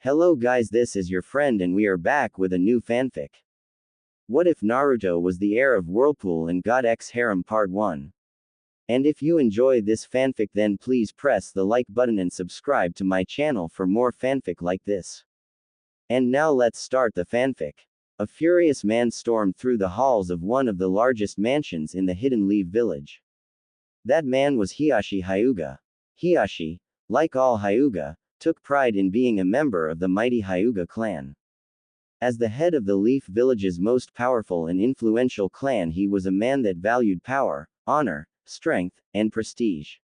Hello guys, this is your friend and we are back with a new fanfic. What if Naruto was the heir of Whirlpool and got Harem Part 1? And if you enjoy this fanfic, then please press the like button and subscribe to my channel for more fanfic like this. And now let's start the fanfic. A furious man stormed through the halls of one of the largest mansions in the Hidden Leaf village. That man was Hiashi Hyuga. Hiashi, like all Hyuga, took pride in being a member of the mighty Hyuga clan. As the head of the Leaf Village's most powerful and influential clan, he was a man that valued power, honor, strength, and prestige.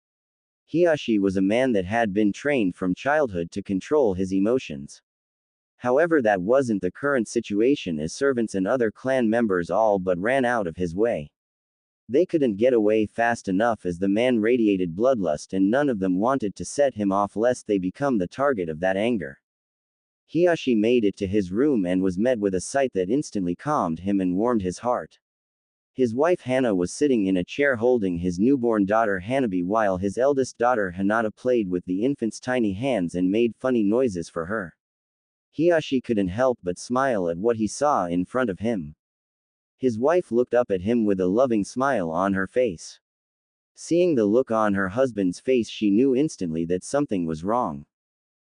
Hiashi was a man that had been trained from childhood to control his emotions. However, that wasn't the current situation, as servants and other clan members all but ran out of his way. They couldn't get away fast enough, as the man radiated bloodlust and none of them wanted to set him off lest they become the target of that anger. Hiashi made it to his room and was met with a sight that instantly calmed him and warmed his heart. His wife Hana was sitting in a chair holding his newborn daughter Hanabi, while his eldest daughter Hinata played with the infant's tiny hands and made funny noises for her. Hiashi couldn't help but smile at what he saw in front of him. His wife looked up at him with a loving smile on her face. Seeing the look on her husband's face, she knew instantly that something was wrong.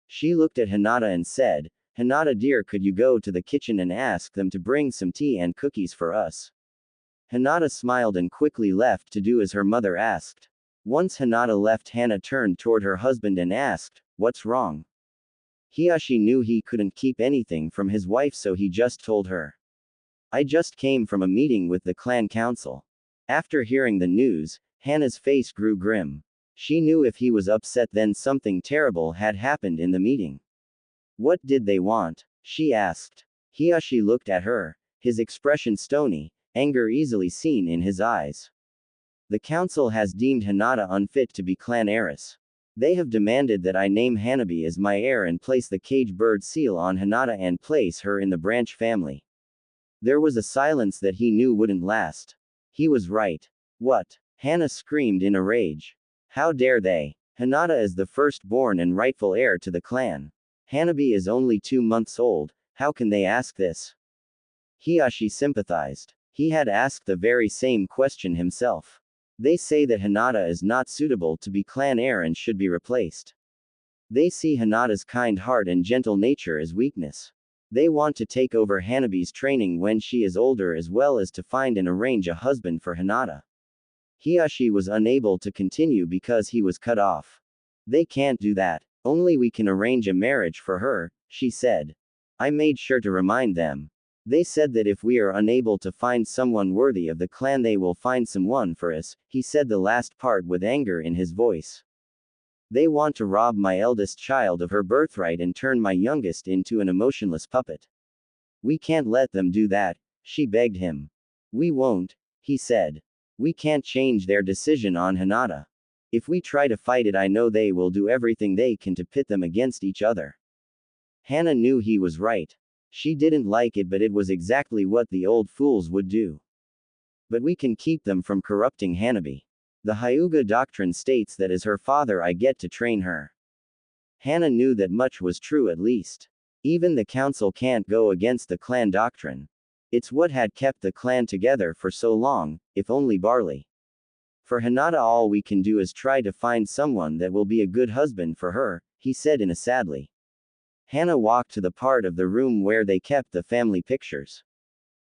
She looked at Hinata and said, "Hinata dear, could you go to the kitchen and ask them to bring some tea and cookies for us?" Hinata smiled and quickly left to do as her mother asked. Once Hinata left, Hana turned toward her husband and asked, "What's wrong?" Hiashi knew he couldn't keep anything from his wife, so he just told her, "I just came from a meeting with the clan council." After hearing the news, Hana's face grew grim. She knew if he was upset, then something terrible had happened in the meeting. "What did they want?" she asked. Hiashi looked at her, his expression stony, anger easily seen in his eyes. "The council has deemed Hinata unfit to be clan heiress. They have demanded that I name Hanabi as my heir and place the cage bird seal on Hinata and place her in the branch family." There was a silence that he knew wouldn't last. He was right. "What?" Hana screamed in a rage. "How dare they? Hinata is the firstborn and rightful heir to the clan. Hanabi is only 2 months old, how can they ask this?" Hiashi sympathized. He had asked the very same question himself. They say that Hinata is not suitable to be clan heir and should be replaced. They see Hinata's kind heart and gentle nature as weakness. They want to take over Hanabi's training when she is older, as well as to find and arrange a husband for Hinata. Hiashi was unable to continue because he was cut off. "They can't do that. Only we can arrange a marriage for her," she said. "I made sure to remind them. They said that if we are unable to find someone worthy of the clan, they will find someone for us." He said the last part with anger in his voice. "They want to rob my eldest child of her birthright and turn my youngest into an emotionless puppet. We can't let them do that," she begged him. "We won't," he said. "We can't change their decision on Hinata. If we try to fight it, I know they will do everything they can to pit them against each other." Hana knew he was right. She didn't like it, but it was exactly what the old fools would do. "But we can keep them from corrupting Hanabi. The Hyuga doctrine states that as her father I get to train her." Hana knew that much was true, at least. Even the council can't go against the clan doctrine. It's what had kept the clan together for so long, if only barley. "For Hinata, all we can do is try to find someone that will be a good husband for her," he said in a sadly. Hana walked to the part of the room where they kept the family pictures.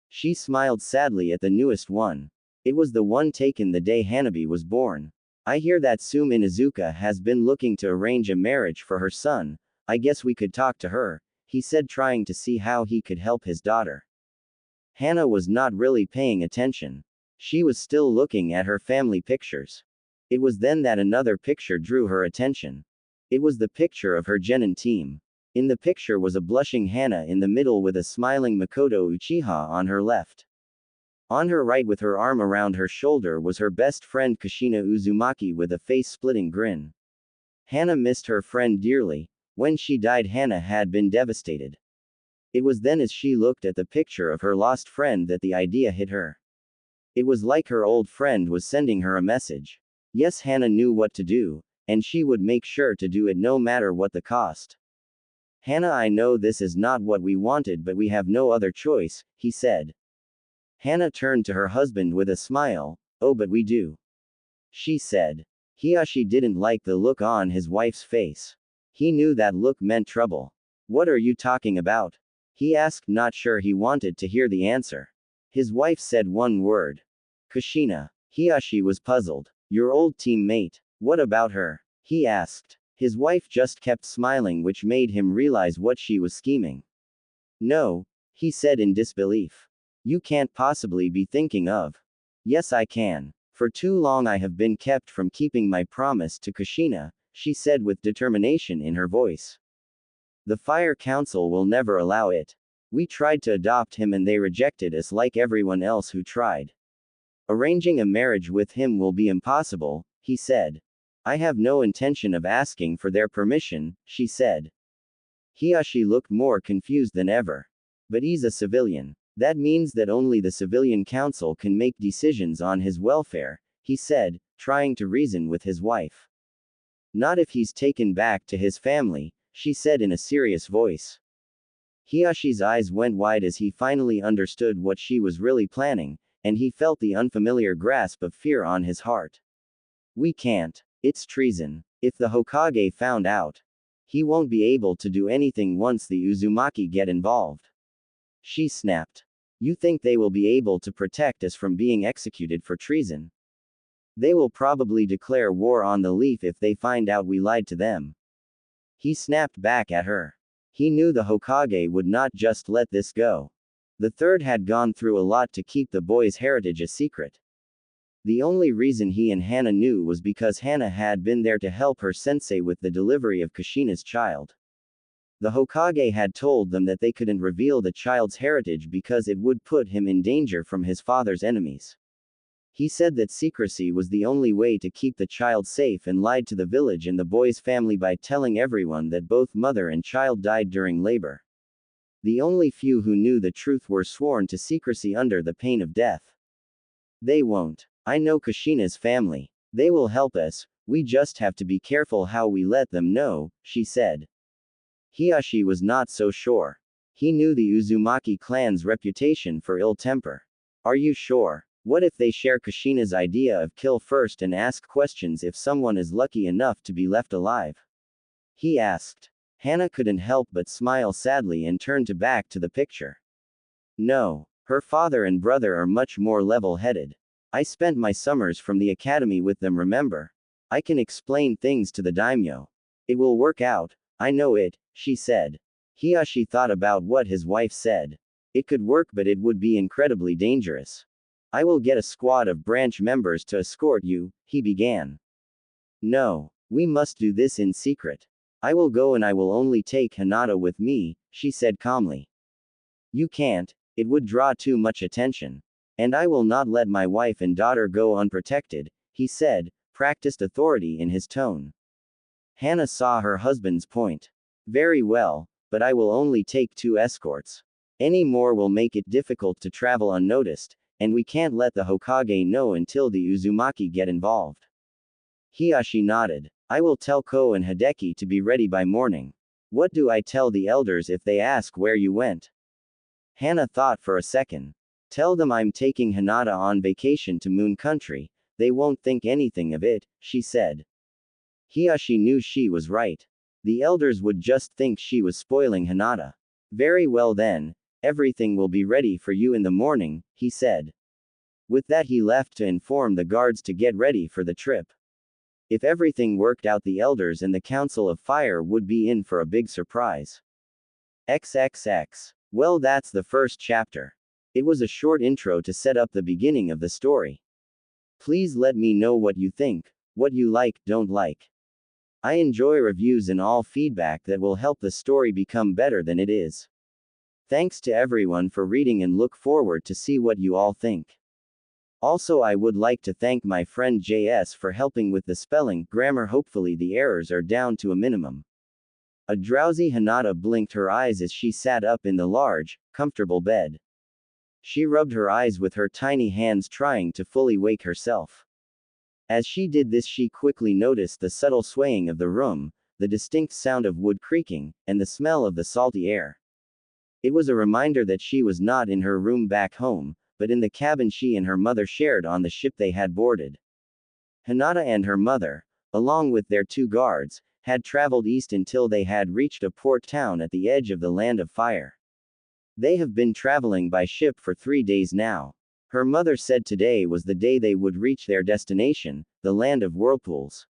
She smiled sadly at the newest one. It was the one taken the day Hanabi was born. "I hear that Sume Inuzuka has been looking to arrange a marriage for her son. I guess we could talk to her," he said, trying to see how he could help his daughter. Hana was not really paying attention. She was still looking at her family pictures. It was then that another picture drew her attention. It was the picture of her Genin team. In the picture was a blushing Hana in the middle with a smiling Makoto Uchiha on her left. On her right, with her arm around her shoulder, was her best friend Kushina Uzumaki with a face-splitting grin. Hana missed her friend dearly. When she died, Hana had been devastated. It was then, as she looked at the picture of her lost friend, that the idea hit her. It was like her old friend was sending her a message. Yes, Hana knew what to do, and she would make sure to do it no matter what the cost. Hana, I know this is not what we wanted, but we have no other choice, he said. Hana turned to her husband with a smile. Oh, but we do. She said. Hiyashi didn't like the look on his wife's face. He knew that look meant trouble. What are you talking about? He asked, not sure he wanted to hear the answer. His wife said one word. Kushina. Hiyashi was puzzled. Your old teammate. What about her? He asked. His wife just kept smiling, which made him realize what she was scheming. No, he said in disbelief. You can't possibly be thinking of. Yes, I can. For too long I have been kept from keeping my promise to Kushina, she said with determination in her voice. The Fire Council will never allow it. We tried to adopt him and they rejected us like everyone else who tried. Arranging a marriage with him will be impossible, he said. I have no intention of asking for their permission, she said. Hiyashi looked more confused than ever. But he's a civilian. That means that only the civilian council can make decisions on his welfare, he said, trying to reason with his wife. Not if he's taken back to his family, she said in a serious voice. Hiyashi's eyes went wide as he finally understood what she was really planning, and he felt the unfamiliar grasp of fear on his heart. We can't. It's treason. If the Hokage found out, he won't be able to do anything once the Uzumaki get involved. She snapped. You think they will be able to protect us from being executed for treason? They will probably declare war on the Leaf if they find out we lied to them. He snapped back at her. He knew the Hokage would not just let this go. The third had gone through a lot to keep the boy's heritage a secret. The only reason he and Hana knew was because Hana had been there to help her sensei with the delivery of Kushina's child. The Hokage had told them that they couldn't reveal the child's heritage because it would put him in danger from his father's enemies. He said that secrecy was the only way to keep the child safe and lied to the village and the boy's family by telling everyone that both mother and child died during labor. The only few who knew the truth were sworn to secrecy under the pain of death. They won't. I know Kushina's family. They will help us, we just have to be careful how we let them know, she said. Hiyashi was not so sure. He knew the Uzumaki clan's reputation for ill temper. Are you sure? What if they share Kushina's idea of kill first and ask questions if someone is lucky enough to be left alive? He asked. Hana couldn't help but smile sadly and turned back to the picture. No, her father and brother are much more level-headed. I spent my summers from the academy with them, remember? I can explain things to the daimyo. It will work out, I know it, she said. Hiyashi thought about what his wife said. It could work, but it would be incredibly dangerous. I will get a squad of branch members to escort you, he began. No, we must do this in secret. I will go and I will only take Hinata with me, she said calmly. You can't, it would draw too much attention. And I will not let my wife and daughter go unprotected, he said, practiced authority in his tone. Hana saw her husband's point. Very well, but I will only take 2 escorts. Any more will make it difficult to travel unnoticed, and we can't let the Hokage know until the Uzumaki get involved. Hiyashi nodded. I will tell Ko and Hideki to be ready by morning. What do I tell the elders if they ask where you went? Hana thought for a second. Tell them I'm taking Hinata on vacation to Moon Country, they won't think anything of it, she said. Hiyashi knew she was right. The elders would just think she was spoiling Hinata. Very well then, everything will be ready for you in the morning, he said. With that he left to inform the guards to get ready for the trip. If everything worked out, the elders and the Council of Fire would be in for a big surprise. XXX. Well, that's the first chapter. It was a short intro to set up the beginning of the story. Please let me know what you think, what you like, don't like. I enjoy reviews and all feedback that will help the story become better than it is. Thanks to everyone for reading and look forward to see what you all think. Also, I would like to thank my friend JS for helping with the spelling, grammar. Hopefully the errors are down to a minimum. A drowsy Hinata blinked her eyes as she sat up in the large, comfortable bed. She rubbed her eyes with her tiny hands, trying to fully wake herself. As she did this, she quickly noticed the subtle swaying of the room, the distinct sound of wood creaking, and the smell of the salty air. It was a reminder that she was not in her room back home, but in the cabin she and her mother shared on the ship they had boarded. Hinata and her mother, along with their 2 guards, had traveled east until they had reached a port town at the edge of the Land of Fire. They have been traveling by ship for 3 days now. Her mother said today was the day they would reach their destination, the Land of Whirlpools.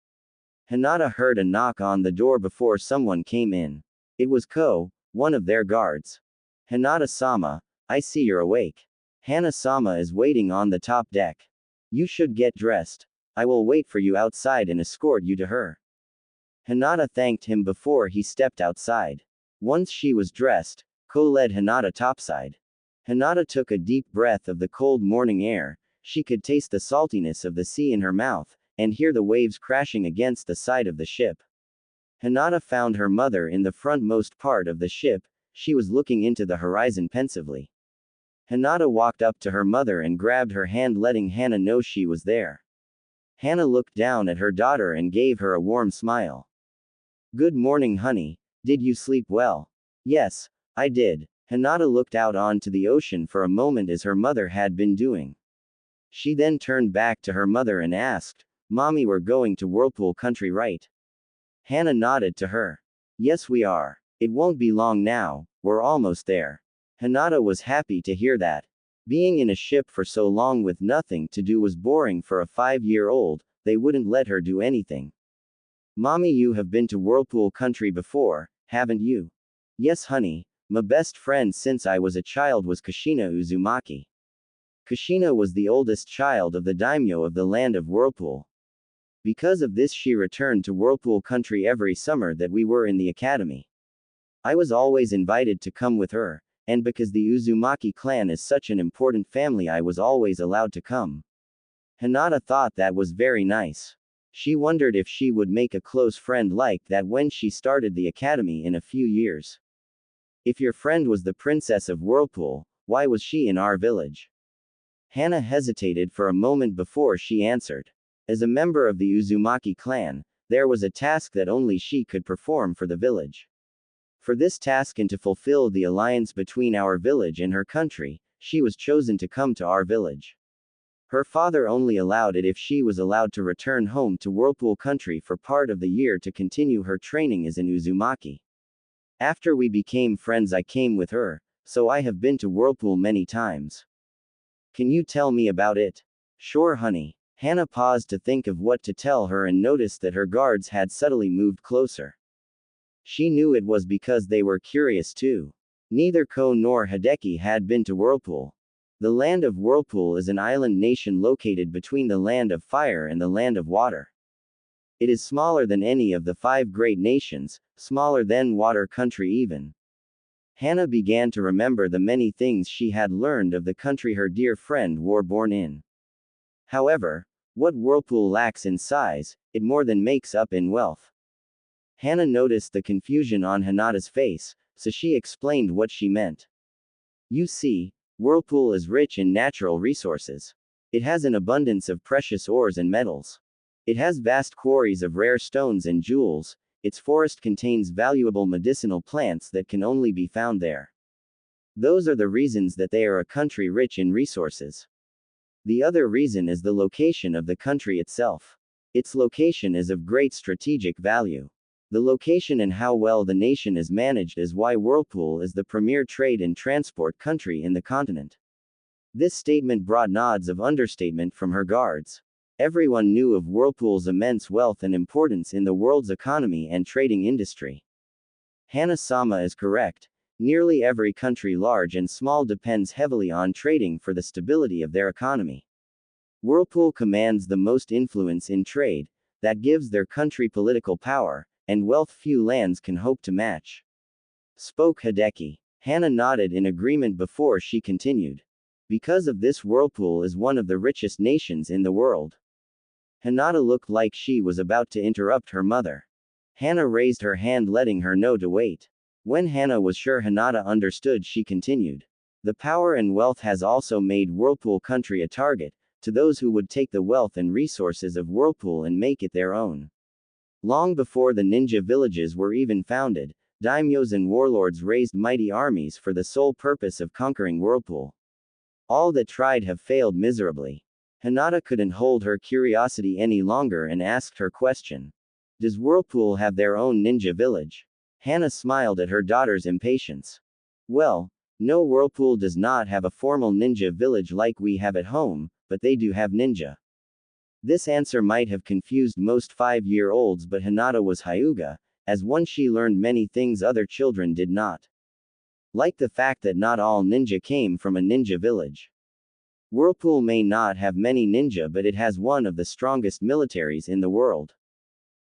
Hinata heard a knock on the door before someone came in. It was Ko, one of their guards. Hinata-sama, I see you're awake. Hana-sama is waiting on the top deck. You should get dressed. I will wait for you outside and escort you to her. Hinata thanked him before he stepped outside. Once she was dressed, Ko led Hinata topside. Hinata took a deep breath of the cold morning air. She could taste the saltiness of the sea in her mouth, and hear the waves crashing against the side of the ship. Hinata found her mother in the frontmost part of the ship. She was looking into the horizon pensively. Hinata walked up to her mother and grabbed her hand, letting Hana know she was there. Hana looked down at her daughter and gave her a warm smile. Good morning, honey. Did you sleep well? Yes, I did. Hinata looked out onto the ocean for a moment as her mother had been doing. She then turned back to her mother and asked, Mommy, we're going to Whirlpool country, right? Hana nodded to her. Yes, we are. It won't be long now, we're almost there. Hinata was happy to hear that. Being in a ship for so long with nothing to do was boring for a 5-year-old, they wouldn't let her do anything. Mommy, you have been to Whirlpool country before, haven't you? Yes, honey. My best friend since I was a child was Kushina Uzumaki. Kushina was the oldest child of the daimyo of the Land of Whirlpool. Because of this she returned to Whirlpool country every summer that we were in the academy. I was always invited to come with her, and because the Uzumaki clan is such an important family I was always allowed to come. Hinata thought that was very nice. She wondered if she would make a close friend like that when she started the academy in a few years. If your friend was the princess of Whirlpool, why was she in our village? Hana hesitated for a moment before she answered. As a member of the Uzumaki clan, there was a task that only she could perform for the village. For this task and to fulfill the alliance between our village and her country, she was chosen to come to our village. Her father only allowed it if she was allowed to return home to Whirlpool country for part of the year to continue her training as an Uzumaki. After we became friends I came with her, so I have been to Whirlpool many times. Can you tell me about it? Sure, honey. Hana paused to think of what to tell her and noticed that her guards had subtly moved closer. She knew it was because they were curious too. Neither Ko nor Hideki had been to Whirlpool. The Land of Whirlpool is an island nation located between the Land of Fire and the Land of Water. It is smaller than any of the 5 great nations, smaller than Water Country even. Hana began to remember the many things she had learned of the country her dear friend war born in. However, what Whirlpool lacks in size, it more than makes up in wealth. Hana noticed the confusion on Hinata's face, so she explained what she meant. You see, Whirlpool is rich in natural resources. It has an abundance of precious ores and metals. It has vast quarries of rare stones and jewels. Its forest contains valuable medicinal plants that can only be found there. Those are the reasons that they are a country rich in resources. The other reason is the location of the country itself. Its location is of great strategic value. The location and how well the nation is managed is why Whirlpool is the premier trade and transport country in the continent. This statement brought nods of understatement from her guards. Everyone knew of Whirlpool's immense wealth and importance in the world's economy and trading industry. Hana-sama is correct. Nearly every country large and small depends heavily on trading for the stability of their economy. Whirlpool commands the most influence in trade, that gives their country political power, and wealth few lands can hope to match. Spoke Hideki. Hana nodded in agreement before she continued. Because of this, Whirlpool is one of the richest nations in the world. Hinata looked like she was about to interrupt her mother. Hana raised her hand, letting her know to wait. When Hana was sure Hinata understood, she continued. The power and wealth has also made Whirlpool country a target to those who would take the wealth and resources of Whirlpool and make it their own. Long before the ninja villages were even founded, daimyos and warlords raised mighty armies for the sole purpose of conquering Whirlpool. All that tried have failed miserably. Hinata couldn't hold her curiosity any longer and asked her question. Does Whirlpool have their own ninja village? Hana smiled at her daughter's impatience. Well, no, Whirlpool does not have a formal ninja village like we have at home, but they do have ninja. This answer might have confused most 5-year-olds, but Hinata was Hyuga, as one she learned many things other children did not. Like the fact that not all ninja came from a ninja village. Whirlpool may not have many ninja, but it has one of the strongest militaries in the world.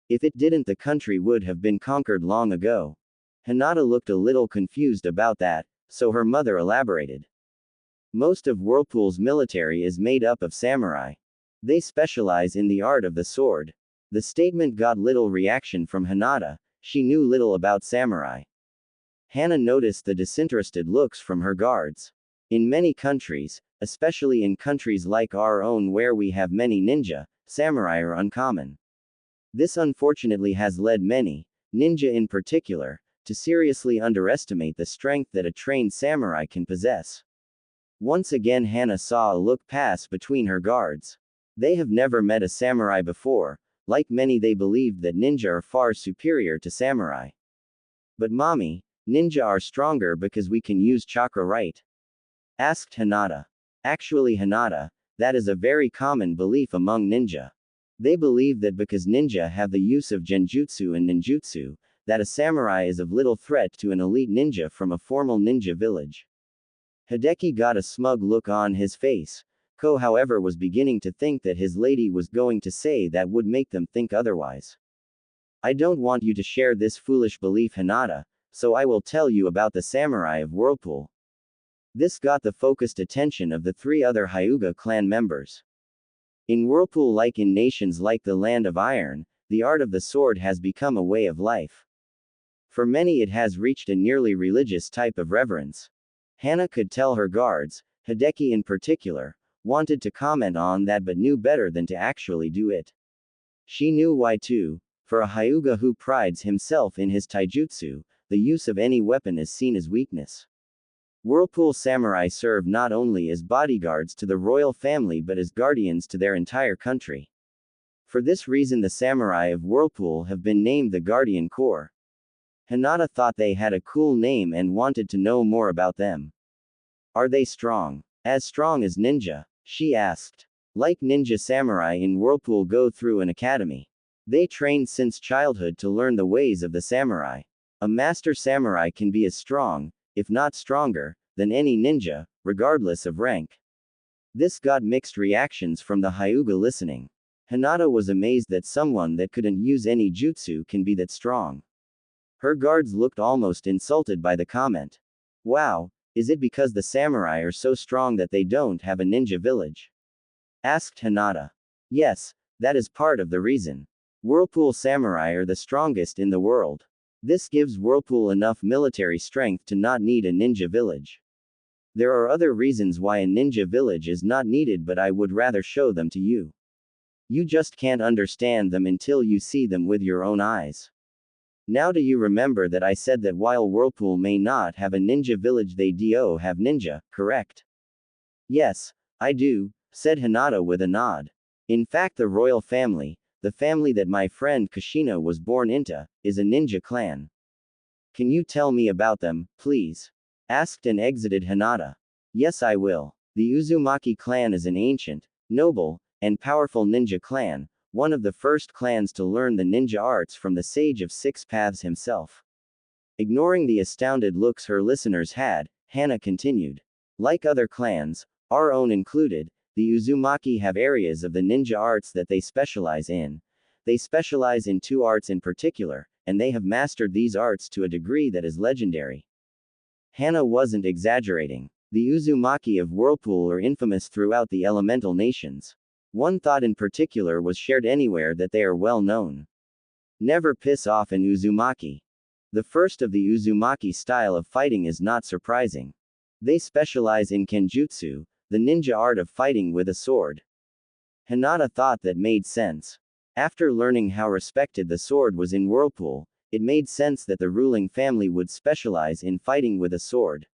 If it didn't, the country would have been conquered long ago. Hinata looked a little confused about that, so her mother elaborated. Most of Whirlpool's military is made up of samurai. They specialize in the art of the sword. The statement got little reaction from Hinata. She knew little about samurai. Hana noticed the disinterested looks from her guards. In many countries, especially in countries like our own where we have many ninja, samurai are uncommon. This unfortunately has led many, ninja in particular, to seriously underestimate the strength that a trained samurai can possess. Once again Hana saw a look pass between her guards. They have never met a samurai before. Like many, they believed that ninja are far superior to samurai. But mommy, ninja are stronger because we can use chakra, right? Asked Hinata. Actually Hinata, that is a very common belief among ninja. They believe that because ninja have the use of genjutsu and ninjutsu, that a samurai is of little threat to an elite ninja from a formal ninja village. Hideki got a smug look on his face. Ko, however, was beginning to think that his lady was going to say that would make them think otherwise. I don't want you to share this foolish belief, Hinata, so I will tell you about the samurai of Whirlpool. This got the focused attention of the 3 other Hyuga clan members. In Whirlpool, like in nations like the land of iron, the art of the sword has become a way of life. For many it has reached a nearly religious type of reverence. Hana could tell her guards, Hideki in particular, wanted to comment on that but knew better than to actually do it. She knew why too. For a Hyuga who prides himself in his taijutsu, the use of any weapon is seen as weakness. Whirlpool samurai serve not only as bodyguards to the royal family but as guardians to their entire country. For this reason the samurai of Whirlpool have been named the Guardian Corps. Hinata thought they had a cool name and wanted to know more about them. Are they strong? As strong as ninja? She asked. Like ninja, samurai in Whirlpool go through an academy. They train since childhood to learn the ways of the samurai. A master samurai can be as strong, if not stronger, than any ninja, regardless of rank. This got mixed reactions from the Hyuga listening. Hinata was amazed that someone that couldn't use any jutsu can be that strong. Her guards looked almost insulted by the comment. Wow, is it because the samurai are so strong that they don't have a ninja village? Asked Hinata. Yes, that is part of the reason. Whirlpool samurai are the strongest in the world. This gives Whirlpool enough military strength to not need a ninja village. There are other reasons why a ninja village is not needed, but I would rather show them to you. You just can't understand them until you see them with your own eyes. Now do you remember that I said that while Whirlpool may not have a ninja village, they do have ninja, correct? Yes, I do, said Hinata with a nod. In fact, the royal family, the family that my friend Kushina was born into, is a ninja clan. Can you tell me about them, please? Asked and exited Hinata. Yes, I will. The Uzumaki clan is an ancient, noble, and powerful ninja clan, one of the first clans to learn the ninja arts from the Sage of Six Paths himself. Ignoring the astounded looks her listeners had, Hana continued. Like other clans, our own included, the Uzumaki have areas of the ninja arts that they specialize in. They specialize in 2 arts in particular, and they have mastered these arts to a degree that is legendary. Hana wasn't exaggerating. The Uzumaki of Whirlpool are infamous throughout the elemental nations. One thought in particular was shared anywhere that they are well known. Never piss off an Uzumaki. The first of the Uzumaki style of fighting is not surprising. They specialize in kenjutsu, the ninja art of fighting with a sword. Hinata thought that made sense. After learning how respected the sword was in Whirlpool, it made sense that the ruling family would specialize in fighting with a sword.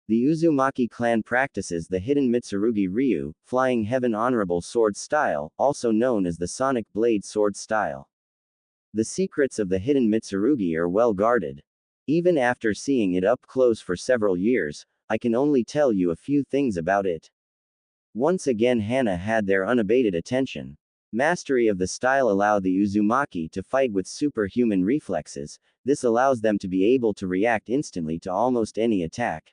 The Uzumaki clan practices the hidden Mitsurugi Ryu, Flying Heaven Honorable Sword style, also known as the Sonic Blade Sword style. The secrets of the hidden Mitsurugi are well guarded. Even after seeing it up close for several years, I can only tell you a few things about it. Once again, Hana had their unabated attention. Mastery of the style allowed the Uzumaki to fight with superhuman reflexes. This allows them to be able to react instantly to almost any attack.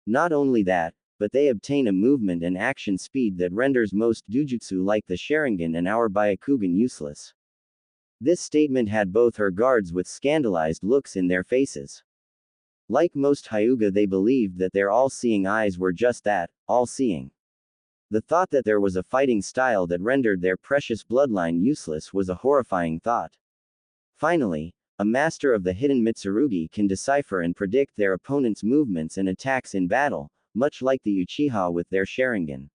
Not only that, but they obtain a movement and action speed that renders most Dujutsu like the Sharingan and our Byakugan useless. This statement had both her guards with scandalized looks in their faces. Like most Hyuga, they believed that their all-seeing eyes were just that, all-seeing. The thought that there was a fighting style that rendered their precious bloodline useless was a horrifying thought. Finally, a master of the hidden Mitsurugi can decipher and predict their opponent's movements and attacks in battle, much like the Uchiha with their Sharingan.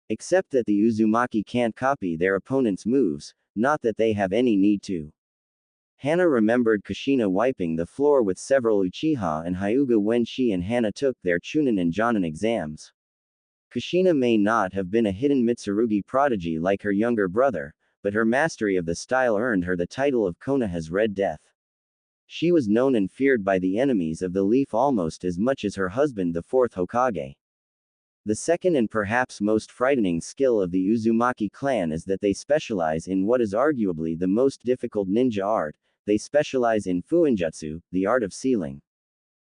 Except that the Uzumaki can't copy their opponent's moves, not that they have any need to. Hana remembered Kushina wiping the floor with several Uchiha and Hyuga when she and Hana took their Chunin and Jonin exams. Kushina may not have been a hidden Mitsurugi prodigy like her younger brother, but her mastery of the style earned her the title of Konoha's Red Death. She was known and feared by the enemies of the Leaf almost as much as her husband, the fourth Hokage. The second and perhaps most frightening skill of the Uzumaki clan is that they specialize in what is arguably the most difficult ninja art. They specialize in Fuinjutsu, the art of sealing.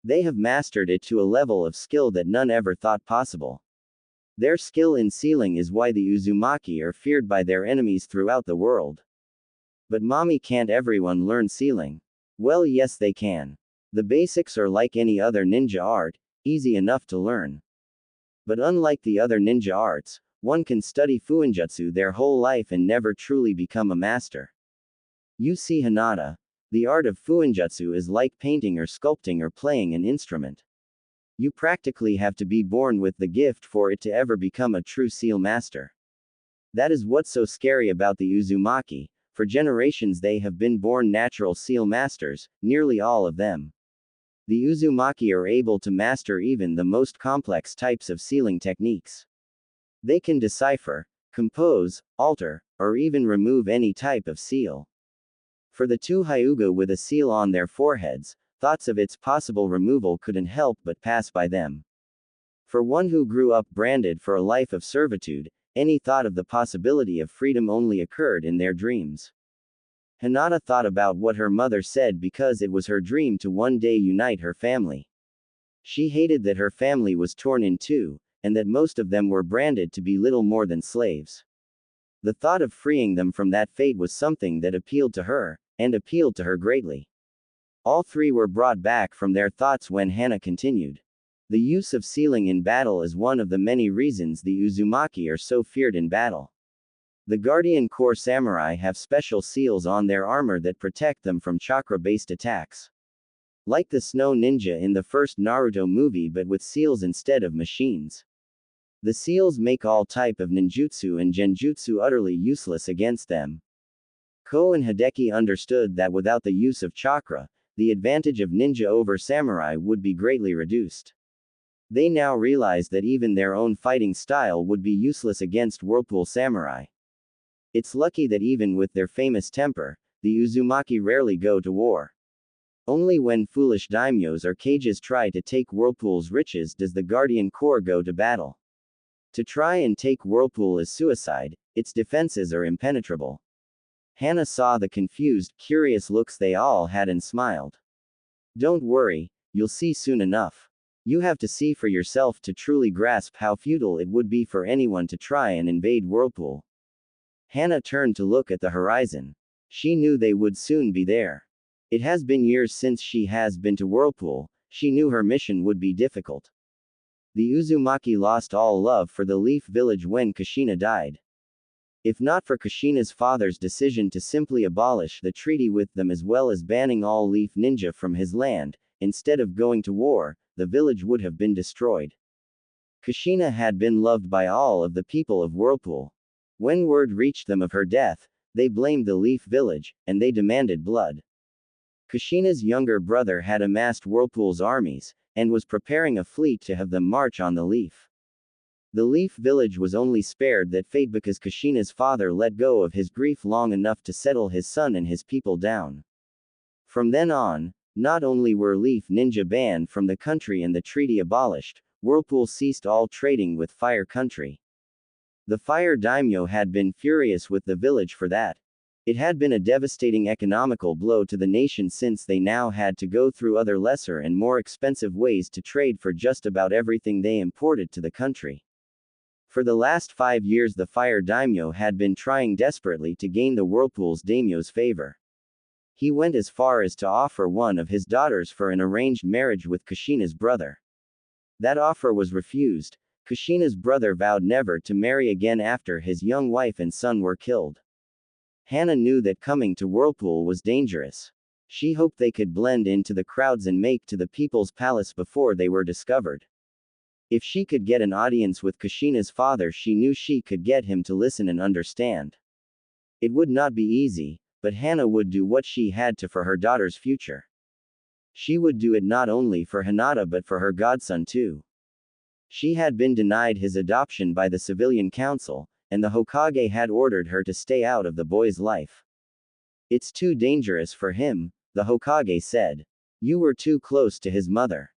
They have mastered it to a level of skill that none ever thought possible. Their skill in sealing is why the Uzumaki are feared by their enemies throughout the world. But mommy, can't everyone learn sealing? Well, yes they can. The basics are like any other ninja art, easy enough to learn. But unlike the other ninja arts, one can study Fuinjutsu their whole life and never truly become a master. You see, Hinata, the art of Fuinjutsu is like painting or sculpting or playing an instrument. You practically have to be born with the gift for it to ever become a true seal master. That is what's so scary about the Uzumaki. For generations they have been born natural seal masters, nearly all of them. The Uzumaki are able to master even the most complex types of sealing techniques. They can decipher, compose, alter, or even remove any type of seal. For the two Hyuga with a seal on their foreheads, thoughts of its possible removal couldn't help but pass by them. For one who grew up branded for a life of servitude, any thought of the possibility of freedom only occurred in their dreams. Hinata thought about what her mother said because it was her dream to one day unite her family. She hated that her family was torn in two, and that most of them were branded to be little more than slaves. The thought of freeing them from that fate was something that appealed to her, and appealed to her greatly. All three were brought back from their thoughts when Hana continued. The use of sealing in battle is one of the many reasons the Uzumaki are so feared in battle. The Guardian Corps samurai have special seals on their armor that protect them from chakra-based attacks. Like the snow ninja in the first Naruto movie, but with seals instead of machines. The seals make all type of ninjutsu and genjutsu utterly useless against them. Ko and Hideki understood that without the use of chakra, the advantage of ninja over samurai would be greatly reduced. They now realized that even their own fighting style would be useless against Whirlpool samurai. It's lucky that even with their famous temper, the Uzumaki rarely go to war. Only when foolish daimyos or cages try to take Whirlpool's riches does the Guardian Corps go to battle. To try and take Whirlpool is suicide, its defenses are impenetrable. Hana saw the confused, curious looks they all had and smiled. Don't worry, you'll see soon enough. You have to see for yourself to truly grasp how futile it would be for anyone to try and invade Whirlpool. Hana turned to look at the horizon. She knew they would soon be there. It has been years since she has been to Whirlpool. She knew her mission would be difficult. The Uzumaki lost all love for the Leaf Village when Kushina died. If not for Kushina's father's decision to simply abolish the treaty with them as well as banning all Leaf Ninja from his land, instead of going to war, the village would have been destroyed. Kushina had been loved by all of the people of Whirlpool. When word reached them of her death, They blamed the Leaf Village, and they demanded blood. Kushina's younger brother had amassed Whirlpool's armies, and was preparing a fleet to have them march on the Leaf. The Leaf Village was only spared that fate because Kushina's father let go of his grief long enough to settle his son and his people down. From then on, not only were Leaf Ninja banned from the country and the treaty abolished, Whirlpool ceased all trading with Fire Country. The Fire Daimyo had been furious with the village for that. It had been a devastating economical blow to the nation since they now had to go through other lesser and more expensive ways to trade for just about everything they imported to the country. For the last 5 years the Fire Daimyo had been trying desperately to gain the Whirlpool's daimyo's favor. He went as far as to offer one of his daughters for an arranged marriage with Kushina's brother. That offer was refused. Kushina's brother vowed never to marry again after his young wife and son were killed. Hana knew that coming to Whirlpool was dangerous. She hoped they could blend into the crowds and make to the people's palace before they were discovered. If she could get an audience with Kushina's father, she knew she could get him to listen and understand. It would not be easy, but Hana would do what she had to for her daughter's future. She would do it not only for Hinata but for her godson too. She had been denied his adoption by the civilian council, and the Hokage had ordered her to stay out of the boy's life. It's too dangerous for him, the Hokage said. You were too close to his mother.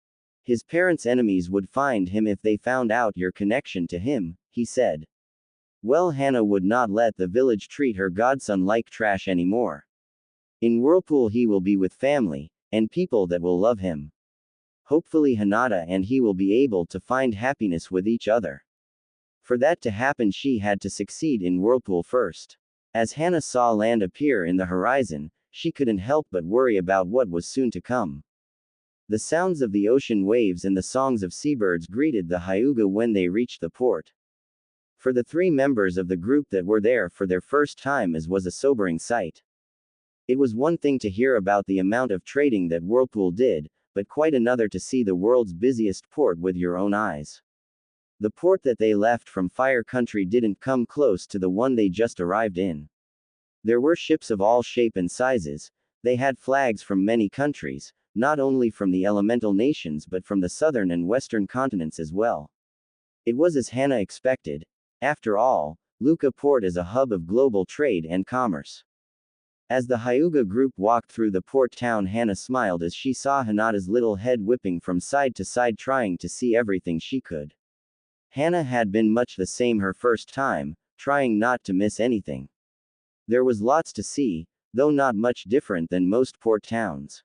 His parents' enemies would find him if they found out your connection to him, he said. Well, Hana would not let the village treat her godson like trash anymore. In Whirlpool he will be with family, and people that will love him. Hopefully Hinata and he will be able to find happiness with each other. For that to happen she had to succeed in Whirlpool first. As Hana saw land appear in the horizon, she couldn't help but worry about what was soon to come. The sounds of the ocean waves and the songs of seabirds greeted the Hyuga when they reached the port. For the 3 members of the group that were there for their first time it was a sobering sight. It was one thing to hear about the amount of trading that Whirlpool did, but quite another to see the world's busiest port with your own eyes. The port that they left from Fire Country didn't come close to the one they just arrived in. There were ships of all shape and sizes. They had flags from many countries, not only from the elemental nations but from the southern and western continents as well. It was as Hana expected. After all, Luka Port is a hub of global trade and commerce. As the Hyuga group walked through the port town, Hana smiled as she saw Hinata's little head whipping from side to side trying to see everything she could. Hana had been much the same her first time, trying not to miss anything. There was lots to see, though not much different than most port towns.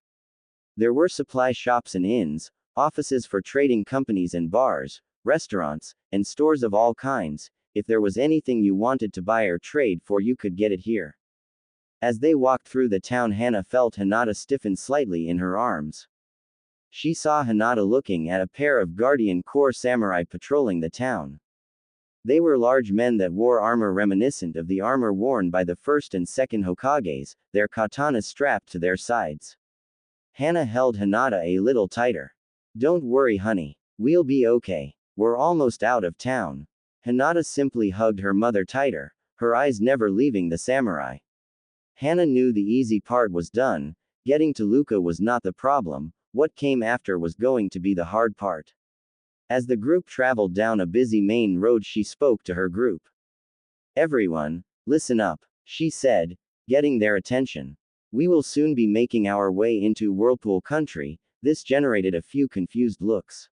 There were supply shops and inns, offices for trading companies and bars, restaurants, and stores of all kinds. If there was anything you wanted to buy or trade for you could get it here. As they walked through the town Hana felt Hinata stiffen slightly in her arms. She saw Hinata looking at a pair of Guardian Corps samurai patrolling the town. They were large men that wore armor reminiscent of the armor worn by the first and second Hokages, their katanas strapped to their sides. Hana held Hinata a little tighter. Don't worry honey. We'll be okay. We're almost out of town. Hinata simply hugged her mother tighter, her eyes never leaving the samurai. Hana knew the easy part was done. Getting to Luka was not the problem. What came after was going to be the hard part. As the group traveled down a busy main road she spoke to her group. Everyone, listen up, she said, getting their attention. We will soon be making our way into Whirlpool country. This generated a few confused looks.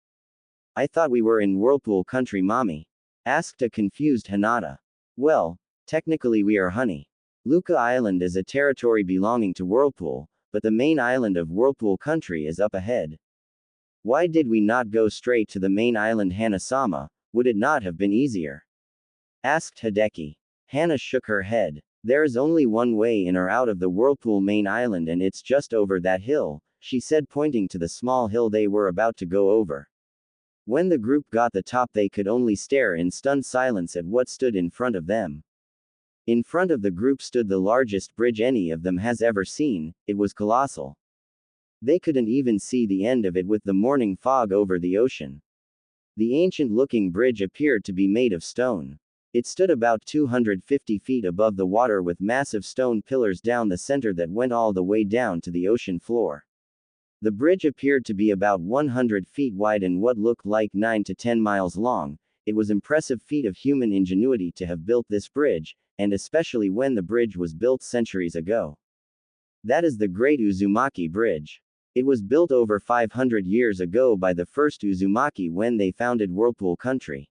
I thought we were in Whirlpool country, mommy, asked a confused Hinata. Well, technically we are honey. Luka Island is a territory belonging to Whirlpool, but the main island of Whirlpool country is up ahead. Why did we not go straight to the main island, Hana-sama? Would it not have been easier? Asked Hideki. Hana shook her head. There is only one way in or out of the Whirlpool main island and it's just over that hill, she said, pointing to the small hill they were about to go over. When the group got the top they could only stare in stunned silence at what stood in front of them. In front of the group stood the largest bridge any of them has ever seen. It was colossal. They couldn't even see the end of it with the morning fog over the ocean. The ancient-looking bridge appeared to be made of stone. It stood about 250 feet above the water with massive stone pillars down the center that went all the way down to the ocean floor. The bridge appeared to be about 100 feet wide and what looked like 9 to 10 miles long. It was impressive feat of human ingenuity to have built this bridge, and especially when the bridge was built centuries ago. That is the Great Uzumaki Bridge. It was built over 500 years ago by the first Uzumaki when they founded Whirlpool country.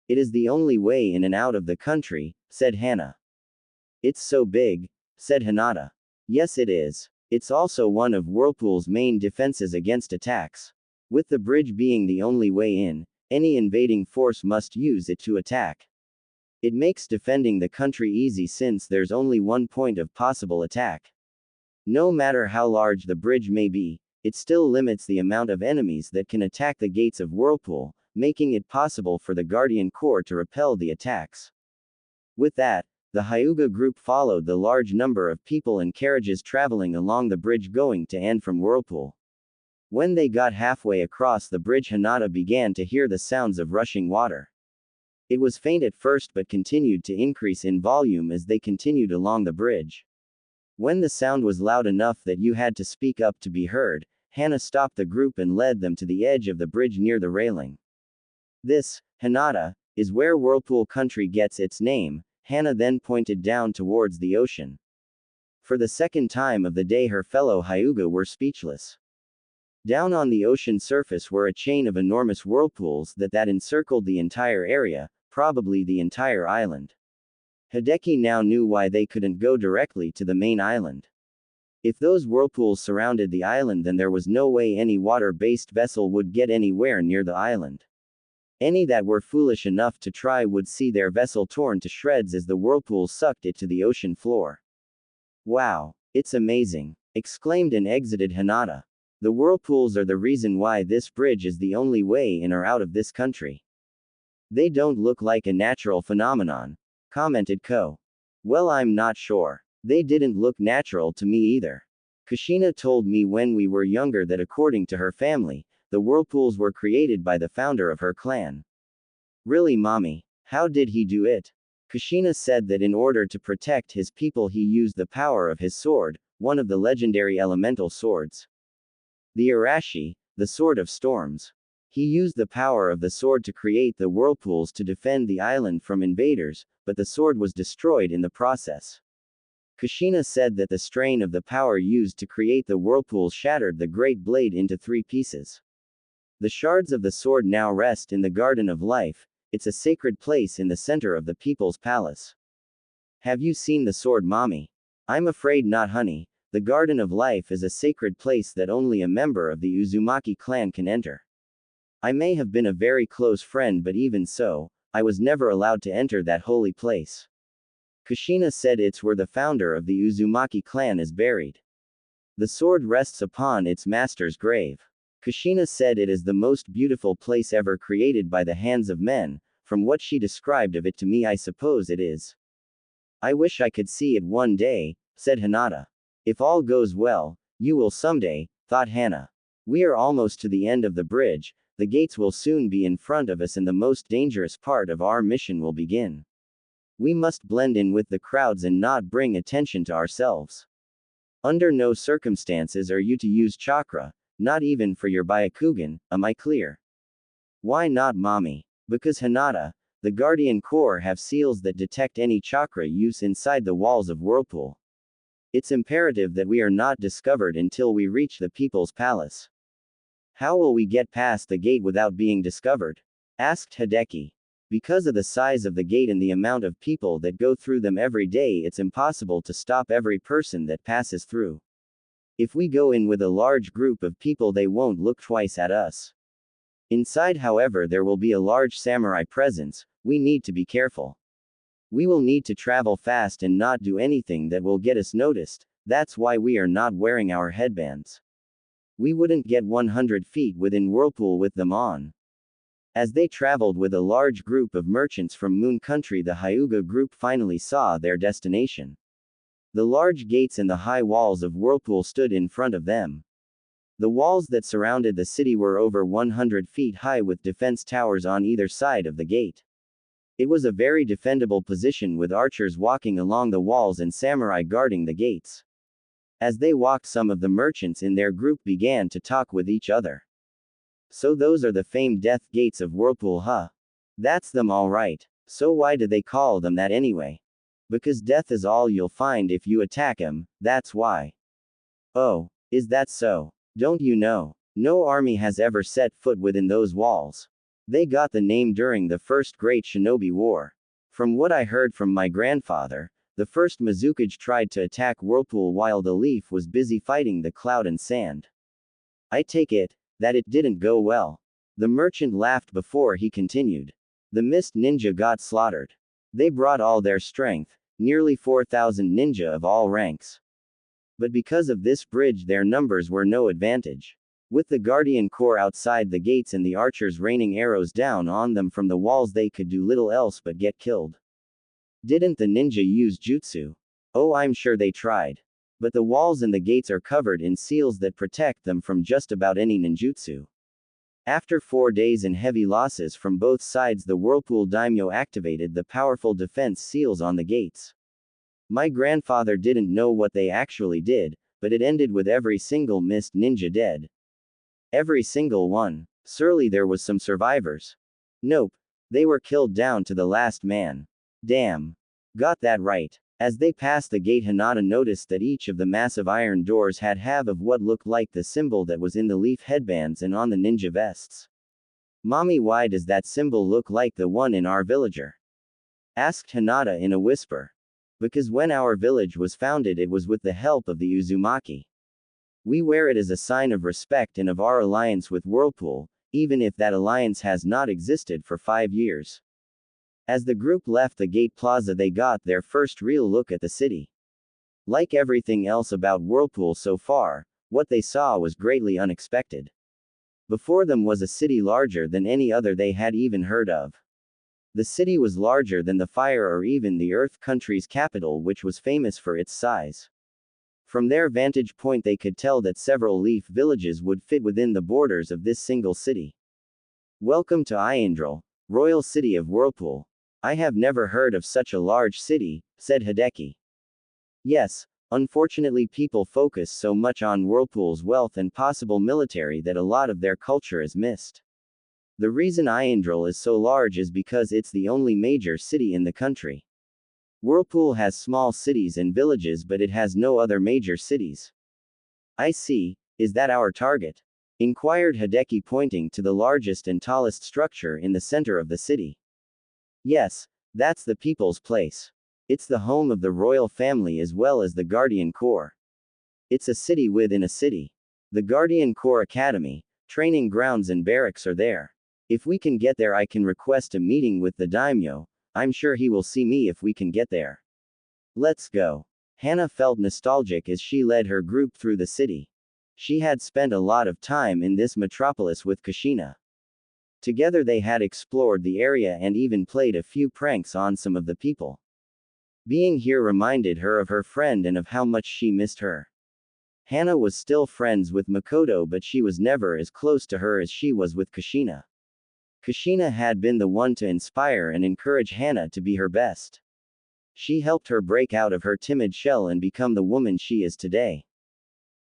It is the only way in and out of the country, said Hana. It's so big, said Hinata. Yes, it is. It's also one of Whirlpool's main defenses against attacks. With the bridge being the only way in, any invading force must use it to attack. It makes defending the country easy since there's only one point of possible attack. No matter how large the bridge may be, it still limits the amount of enemies that can attack the gates of Whirlpool, making it possible for the Guardian Corps to repel the attacks. With that, the Hyuga group followed the large number of people and carriages traveling along the bridge going to and from Whirlpool. When they got halfway across the bridge, Hinata began to hear the sounds of rushing water. It was faint at first but continued to increase in volume as they continued along the bridge. When the sound was loud enough that you had to speak up to be heard, Hana stopped the group and led them to the edge of the bridge near the railing. This, Hinata, is where Whirlpool country gets its name. Hana then pointed down towards the ocean. For the second time of the day her fellow Hyuga were speechless. Down on the ocean surface were a chain of enormous whirlpools that encircled the entire area, probably the entire island. Hideki now knew why they couldn't go directly to the main island. If those whirlpools surrounded the island, then there was no way any water-based vessel would get anywhere near the island. Any that were foolish enough to try would see their vessel torn to shreds as the whirlpools sucked it to the ocean floor. Wow, it's amazing, exclaimed and exited Hinata. The whirlpools are the reason why this bridge is the only way in or out of this country. They don't look like a natural phenomenon, commented Ko. Well, I'm not sure. They didn't look natural to me either. Kushina told me when we were younger that according to her family, the whirlpools were created by the founder of her clan. Really, mommy? How did he do it? Kushina said that in order to protect his people he used the power of his sword, one of the legendary elemental swords. The Arashi, the Sword of Storms. He used the power of the sword to create the whirlpools to defend the island from invaders, but the sword was destroyed in the process. Kushina said that the strain of the power used to create the whirlpools shattered the great blade into 3 pieces. The shards of the sword now rest in the Garden of Life. It's a sacred place in the center of the people's palace. Have you seen the sword, mommy? I'm afraid not, honey. The Garden of Life is a sacred place that only a member of the Uzumaki clan can enter. I may have been a very close friend, but even so, I was never allowed to enter that holy place. Kushina said it's where the founder of the Uzumaki clan is buried. The sword rests upon its master's grave. Kushina said it is the most beautiful place ever created by the hands of men. From what she described of it to me, I suppose it is. I wish I could see it one day, said Hinata. If all goes well, you will someday, thought Hana. We are almost to the end of the bridge, the gates will soon be in front of us and the most dangerous part of our mission will begin. We must blend in with the crowds and not bring attention to ourselves. Under no circumstances are you to use chakra, not even for your Byakugan, am I clear? Why not, mommy? Because Hinata, the Guardian Corps have seals that detect any chakra use inside the walls of Whirlpool. It's imperative that we are not discovered until we reach the People's Palace. How will we get past the gate without being discovered? Asked Hideki. Because of the size of the gate and the amount of people that go through them every day, it's impossible to stop every person that passes through. If we go in with a large group of people, they won't look twice at us. Inside, however, there will be a large samurai presence. We need to be careful. We will need to travel fast and not do anything that will get us noticed. That's why we are not wearing our headbands. We wouldn't get 100 feet within Whirlpool with them on. As they traveled with a large group of merchants from Moon Country, the Hyuga group finally saw their destination. The large gates and the high walls of Whirlpool stood in front of them. The walls that surrounded the city were over 100 feet high with defense towers on either side of the gate. It was a very defendable position with archers walking along the walls and samurai guarding the gates. As they walked, some of the merchants in their group began to talk with each other. So those are the famed death gates of Whirlpool, huh? That's them all right. So why do they call them that anyway? Because death is all you'll find if you attack 'em, that's why. Oh, is that so? Don't you know? No army has ever set foot within those walls. They got the name during the First Great Shinobi War. From what I heard from my grandfather, the first Mizukage tried to attack Whirlpool while the Leaf was busy fighting the Cloud and Sand. I take it that it didn't go well. The merchant laughed before he continued. The Mist Ninja got slaughtered. They brought all their strength, nearly 4,000 ninja of all ranks. But because of this bridge, their numbers were no advantage. With the Guardian Corps outside the gates and the archers raining arrows down on them from the walls, they could do little else but get killed. Didn't the ninja use jutsu? Oh, I'm sure they tried. But the walls and the gates are covered in seals that protect them from just about any ninjutsu. After 4 days and heavy losses from both sides, the Whirlpool daimyo activated the powerful defense seals on the gates. My grandfather didn't know what they actually did, but it ended with every single Mist Ninja dead. Every single one. Surely there was some survivors. Nope. They were killed down to the last man. Damn. Got that right. As they passed the gate, Hinata noticed that each of the massive iron doors had half of what looked like the symbol that was in the leaf headbands and on the ninja vests. Mommy, why does that symbol look like the one in our villager? Asked Hinata in a whisper. Because when our village was founded, it was with the help of the Uzumaki. We wear it as a sign of respect and of our alliance with Whirlpool, even if that alliance has not existed for 5 years. As the group left the gate plaza, they got their first real look at the city. Like everything else about Whirlpool so far, what they saw was greatly unexpected. Before them was a city larger than any other they had even heard of. The city was larger than the Fire or even the Earth country's capital, which was famous for its size. From their vantage point, they could tell that several leaf villages would fit within the borders of this single city. Welcome to Iandral, royal city of Whirlpool. I have never heard of such a large city, said Hideki. Yes, unfortunately people focus so much on Whirlpool's wealth and possible military that a lot of their culture is missed. The reason Iandral is so large is because it's the only major city in the country. Whirlpool has small cities and villages, but it has no other major cities. I see, is that our target? Inquired Hideki, pointing to the largest and tallest structure in the center of the city. Yes, that's the People's Place. It's the home of the royal family as well as the Guardian Corps. It's a city within a city. The Guardian Corps Academy, training grounds and barracks are there. If we can get there, I can request a meeting with the daimyo. I'm sure he will see me if we can get there. Let's go. Hana felt nostalgic as she led her group through the city. She had spent a lot of time in this metropolis with Kushina. Together they had explored the area and even played a few pranks on some of the people. Being here reminded her of her friend and of how much she missed her. Hana was still friends with Makoto, but she was never as close to her as she was with Kushina. Kushina had been the one to inspire and encourage Hana to be her best. She helped her break out of her timid shell and become the woman she is today.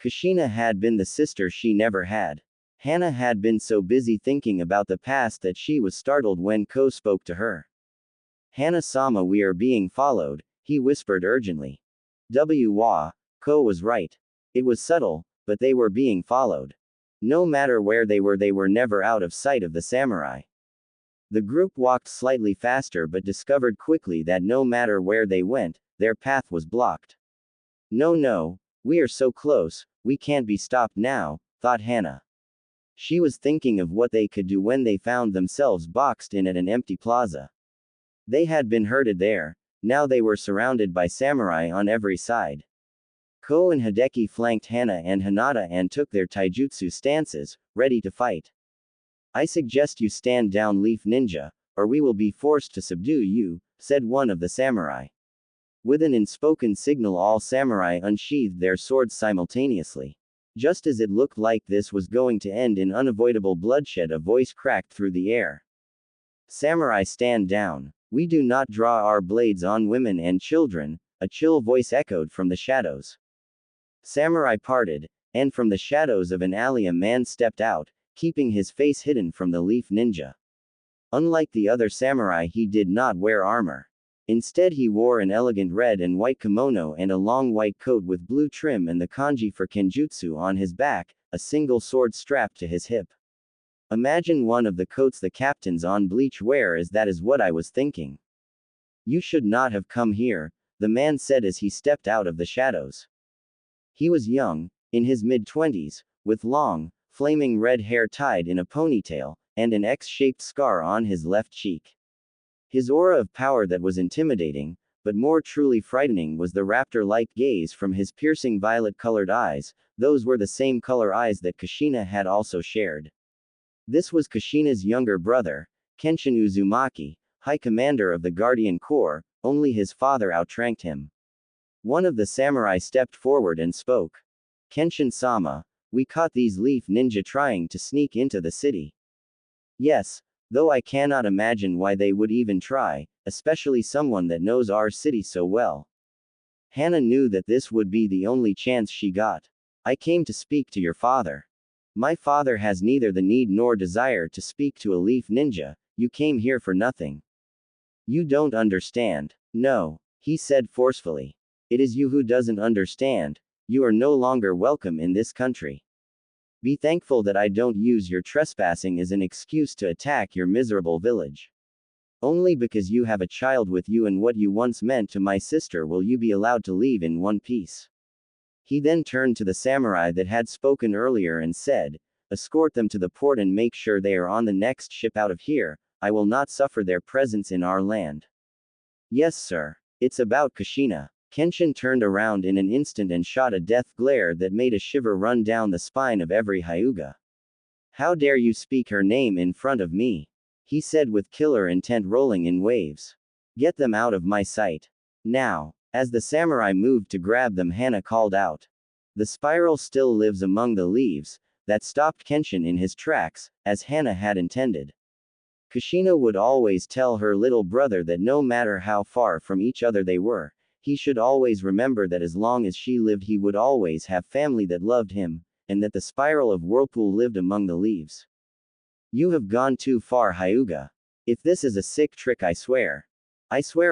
Kushina had been the sister she never had. Hana had been so busy thinking about the past that she was startled when Ko spoke to her. Hana-sama, we are being followed, he whispered urgently. Ko was right. It was subtle, but they were being followed. No matter where they were never out of sight of the samurai. The group walked slightly faster but discovered quickly that no matter where they went, their path was blocked. No, we are so close, we can't be stopped now, thought Hana. She was thinking of what they could do when they found themselves boxed in at an empty plaza. They had been herded there, now they were surrounded by samurai on every side. Ko and Hideki flanked Hana and Hinata and took their taijutsu stances, ready to fight. I suggest you stand down, Leaf Ninja, or we will be forced to subdue you, said one of the samurai. With an unspoken signal, all samurai unsheathed their swords simultaneously. Just as it looked like this was going to end in unavoidable bloodshed, a voice cracked through the air. Samurai, stand down. We do not draw our blades on women and children, a chill voice echoed from the shadows. Samurai parted, and from the shadows of an alley a man stepped out, keeping his face hidden from the leaf ninja. Unlike the other samurai, he did not wear armor. Instead, he wore an elegant red and white kimono and a long white coat with blue trim and the kanji for kenjutsu on his back, a single sword strapped to his hip. Imagine one of the coats the captains on Bleach wear, as that is what I was thinking. You should not have come here, the man said as he stepped out of the shadows. He was young, in his mid-20s, with long, flaming red hair tied in a ponytail, and an X-shaped scar on his left cheek. His aura of power that was intimidating, but more truly frightening, was the raptor-like gaze from his piercing violet-colored eyes. Those were the same color eyes that Kushina had also shared. This was Kushina's younger brother, Kenshin Uzumaki, High Commander of the Guardian Corps. Only his father outranked him. One of the samurai stepped forward and spoke. Kenshin-sama, we caught these leaf ninja trying to sneak into the city. Yes, though I cannot imagine why they would even try, especially someone that knows our city so well. Hana knew that this would be the only chance she got. I came to speak to your father. My father has neither the need nor desire to speak to a leaf ninja. You came here for nothing. You don't understand. No, he said forcefully. It is you who doesn't understand. You are no longer welcome in this country. Be thankful that I don't use your trespassing as an excuse to attack your miserable village. Only because you have a child with you and what you once meant to my sister will you be allowed to leave in one piece. He then turned to the samurai that had spoken earlier and said, escort them to the port and make sure they are on the next ship out of here. I will not suffer their presence in our land. Yes, sir. It's about Kushina. Kenshin turned around in an instant and shot a death glare that made a shiver run down the spine of every Hyuga. How dare you speak her name in front of me? He said with killer intent, rolling in waves. Get them out of my sight. Now. As the samurai moved to grab them, Hana called out. The spiral still lives among the leaves. That stopped Kenshin in his tracks, as Hana had intended. Kushina would always tell her little brother that no matter how far from each other they were, he should always remember that as long as she lived he would always have family that loved him, and that the spiral of Whirlpool lived among the leaves. You have gone too far, Hyuga. If this is a sick trick, I swear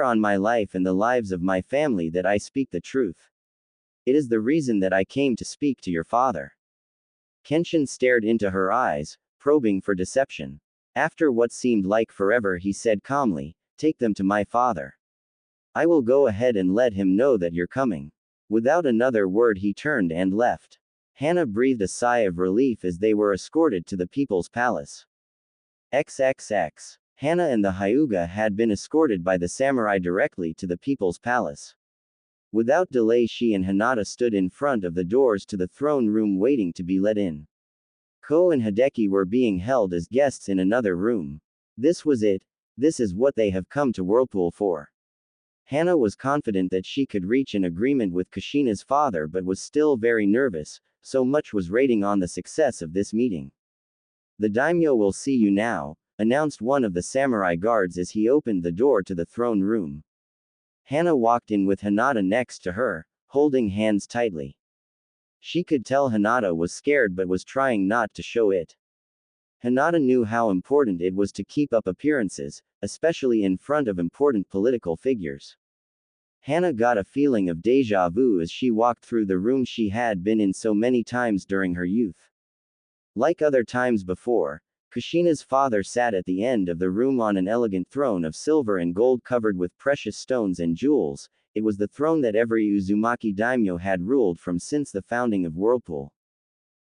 on my life and the lives of my family that I speak the truth. It is the reason that I came to speak to your father. Kenshin stared into her eyes, probing for deception. After what seemed like forever, he said calmly, take them to my father. I will go ahead and let him know that you're coming. Without another word, he turned and left. Hana breathed a sigh of relief as they were escorted to the people's palace. XXX. Hana and the Hyuga had been escorted by the samurai directly to the people's palace. Without delay, she and Hinata stood in front of the doors to the throne room waiting to be let in. Ko and Hideki were being held as guests in another room. This was it. This is what they have come to Whirlpool for. Hana was confident that she could reach an agreement with Kushina's father, but was still very nervous, so much was rating on the success of this meeting. The daimyo will see you now, announced one of the samurai guards as he opened the door to the throne room. Hana walked in with Hinata next to her, holding hands tightly. She could tell Hinata was scared but was trying not to show it. Hinata knew how important it was to keep up appearances, especially in front of important political figures. Hana got a feeling of déjà vu as she walked through the room she had been in so many times during her youth. Like other times before, Kushina's father sat at the end of the room on an elegant throne of silver and gold covered with precious stones and jewels. It was the throne that every Uzumaki daimyo had ruled from since the founding of Whirlpool.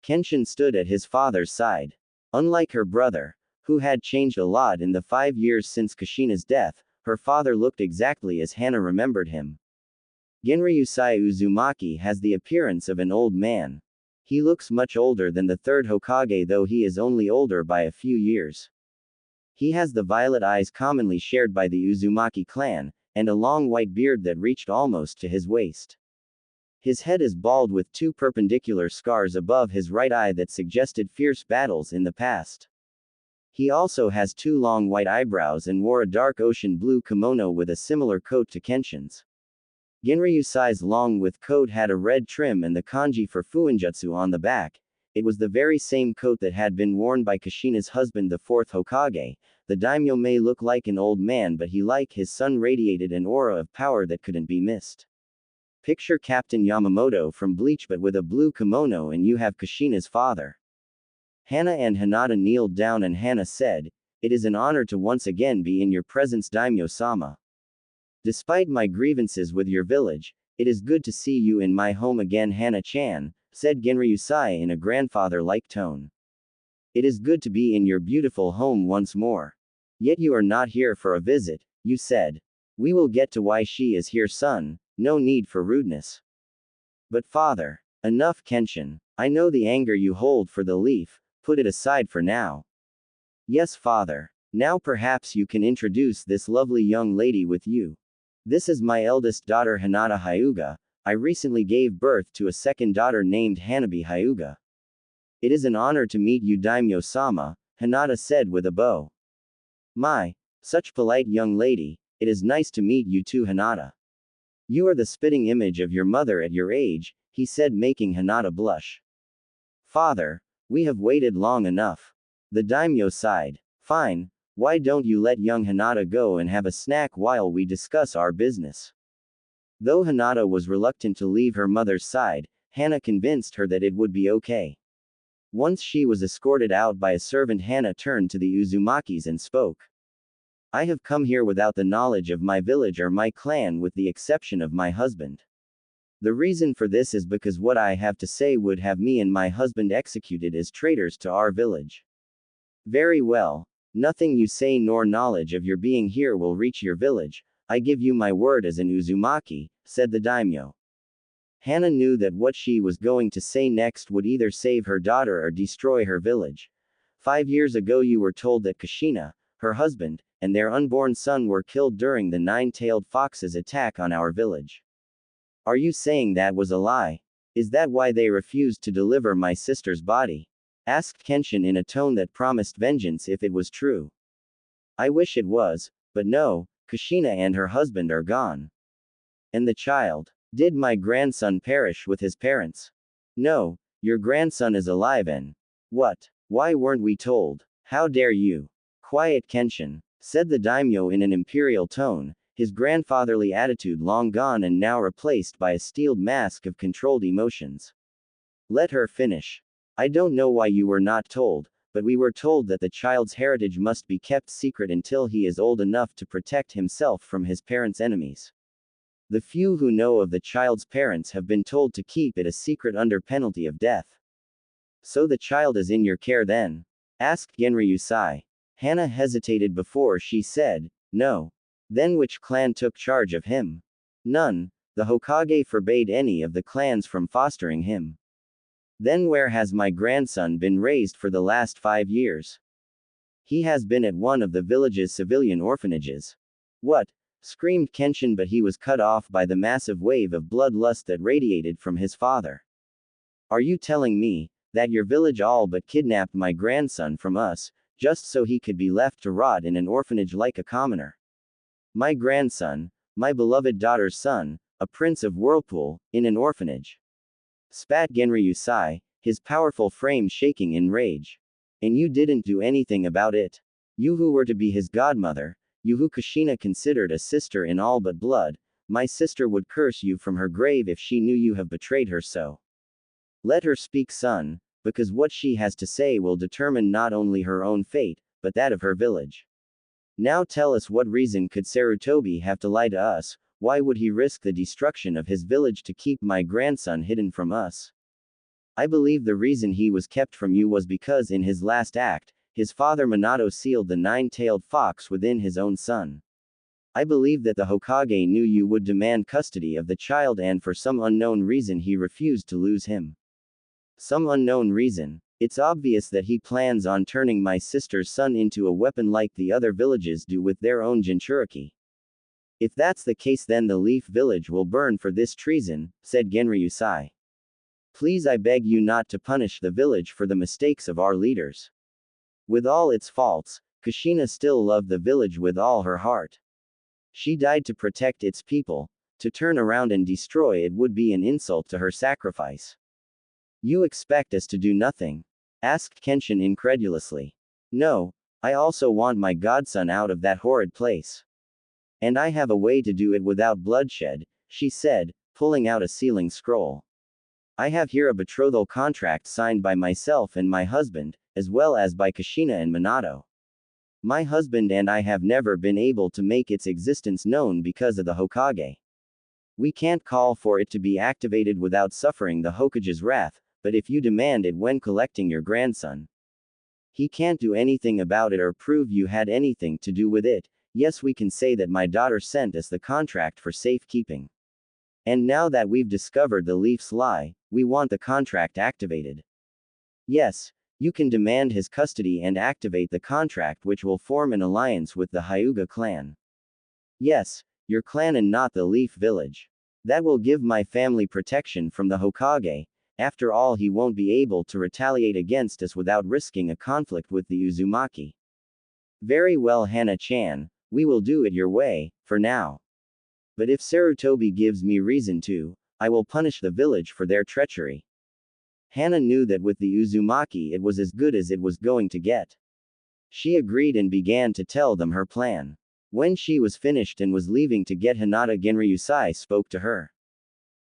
Kenshin stood at his father's side. Unlike her brother, who had changed a lot in the 5 years since Kushina's death, her father looked exactly as Hana remembered him. Genryusai Uzumaki has the appearance of an old man. He looks much older than the third Hokage, though he is only older by a few years. He has the violet eyes commonly shared by the Uzumaki clan, and a long white beard that reached almost to his waist. His head is bald with 2 perpendicular scars above his right eye that suggested fierce battles in the past. He also has 2 long white eyebrows and wore a dark ocean blue kimono with a similar coat to Kenshin's. Ginryusai's long with coat had a red trim and the kanji for fuinjutsu on the back. It was the very same coat that had been worn by Kushina's husband, the 4th Hokage. The daimyo may look like an old man, but he, like his son, radiated an aura of power that couldn't be missed. Picture Captain Yamamoto from Bleach but with a blue kimono, and you have Kushina's father. Hana and Hinata kneeled down, and Hana said, "It is an honor to once again be in your presence, Daimyo-sama. Despite my grievances with your village, it is good to see you in my home again, Hana-chan," said Ginryusai in a grandfather-like tone. "It is good to be in your beautiful home once more. Yet you are not here for a visit, you said. We will get to why she is here, son, no need for rudeness." "But father." "Enough, Kenshin. I know the anger you hold for the leaf, put it aside for now." "Yes, father. Now perhaps you can introduce this lovely young lady with you. This is my eldest daughter, Hinata Hyuga. I recently gave birth to a second daughter named Hanabi Hyuga." "It is an honor to meet you, Daimyo-sama," Hinata said with a bow. "My, such polite young lady, it is nice to meet you too, Hinata. You are the spitting image of your mother at your age," he said, making Hinata blush. "Father, we have waited long enough." The daimyo sighed. "Fine, why don't you let young Hinata go and have a snack while we discuss our business?" Though Hinata was reluctant to leave her mother's side, Hana convinced her that it would be okay. Once she was escorted out by a servant, Hana turned to the Uzumakis and spoke. "I have come here without the knowledge of my village or my clan, with the exception of my husband. The reason for this is because what I have to say would have me and my husband executed as traitors to our village." "Very well. Nothing you say nor knowledge of your being here will reach your village. I give you my word as an Uzumaki," said the daimyo. Hana knew that what she was going to say next would either save her daughter or destroy her village. 5 years ago you were told that Kushina, her husband, and their unborn son were killed during the 9-tailed fox's attack on our village. Are you saying that was a lie? Is that why they refused to deliver my sister's body?" asked Kenshin in a tone that promised vengeance if it was true. "I wish it was, but no, Kushina and her husband are gone." "And the child? Did my grandson perish with his parents?" "No, your grandson is alive and..." "What? Why weren't we told? How dare you?" "Quiet, Kenshin," said the daimyo in an imperial tone, his grandfatherly attitude long gone and now replaced by a steeled mask of controlled emotions. "Let her finish. I don't know why you were not told, but we were told that the child's heritage must be kept secret until he is old enough to protect himself from his parents' enemies. The few who know of the child's parents have been told to keep it a secret under penalty of death." "So the child is in your care then?" asked Genryusai. Hana hesitated before she said, "No." "Then which clan took charge of him?" "None. The Hokage forbade any of the clans from fostering him." "Then where has my grandson been raised for the last 5 years?" "He has been at one of the village's civilian orphanages." "What?" screamed Kenshin, but he was cut off by the massive wave of bloodlust that radiated from his father. "Are you telling me that your village all but kidnapped my grandson from us, just so he could be left to rot in an orphanage like a commoner? My grandson, my beloved daughter's son, a prince of Whirlpool, in an orphanage?" spat Genryusai, his powerful frame shaking in rage. "And you didn't do anything about it? You who were to be his godmother, you who Kushina considered a sister in all but blood, my sister would curse you from her grave if she knew you have betrayed her so. Let her speak, son, because what she has to say will determine not only her own fate, but that of her village. Now tell us, what reason could Sarutobi have to lie to us? Why would he risk the destruction of his village to keep my grandson hidden from us? I believe the reason he was kept from you was because in his last act, his father Minato sealed the 9-tailed fox within his own son. I believe that the Hokage knew you would demand custody of the child, and for some unknown reason he refused to lose him." "Some unknown reason? It's obvious that he plans on turning my sister's son into a weapon like the other villages do with their own Jinchuriki. If that's the case, then the Leaf Village will burn for this treason," said Genryusai. "Please, I beg you not to punish the village for the mistakes of our leaders. With all its faults, Kushina still loved the village with all her heart. She died to protect its people. To turn around and destroy it would be an insult to her sacrifice. You expect us to do nothing? Asked Kenshin incredulously. No, I also want my godson out of that horrid place. And I have a way to do it without bloodshed, she said, pulling out a sealing scroll. I have here a betrothal contract signed by myself and my husband, as well as by Kushina and Minato. My husband and I have never been able to make its existence known because of the Hokage. We can't call for it to be activated without suffering the Hokage's wrath, but if you demand it when collecting your grandson, he can't do anything about it or prove you had anything to do with it. Yes, we can say that my daughter sent us the contract for safekeeping. And now that we've discovered the Leaf's lie, we want the contract activated. Yes, you can demand his custody and activate the contract, which will form an alliance with the Hyuga clan. Yes, your clan and not the Leaf village. That will give my family protection from the Hokage. After all, he won't be able to retaliate against us without risking a conflict with the Uzumaki. Very well, Hana-chan, we will do it your way, for now. But if Sarutobi gives me reason to, I will punish the village for their treachery. Hana knew that with the Uzumaki it was as good as it was going to get. She agreed and began to tell them her plan. When she was finished and was leaving to get Hinata, Genryusai spoke to her.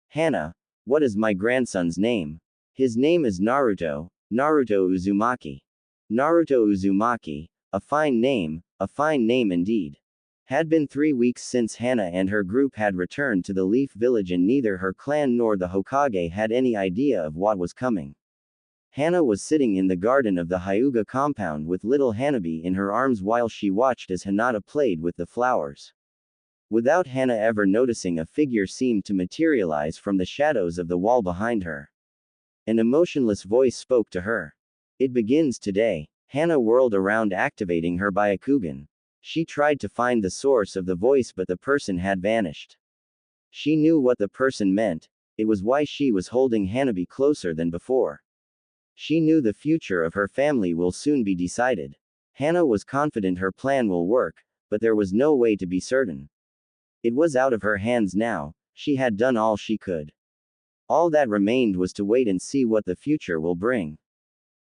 Hana, what is my grandson's name? His name is Naruto, Naruto Uzumaki. Naruto Uzumaki, a fine name indeed. Had been 3 weeks since Hana and her group had returned to the Leaf Village, and neither her clan nor the Hokage had any idea of what was coming. Hana was sitting in the garden of the Hyuga compound with little Hanabi in her arms while she watched as Hinata played with the flowers. Without Hana ever noticing, a figure seemed to materialize from the shadows of the wall behind her. An emotionless voice spoke to her. It begins today. Hana whirled around, activating her Byakugan. She tried to find the source of the voice, but the person had vanished. She knew what the person meant. It was why she was holding Hanabi closer than before. She knew the future of her family will soon be decided. Hana was confident her plan will work, but there was no way to be certain. It was out of her hands now. She had done all she could. All that remained was to wait and see what the future will bring.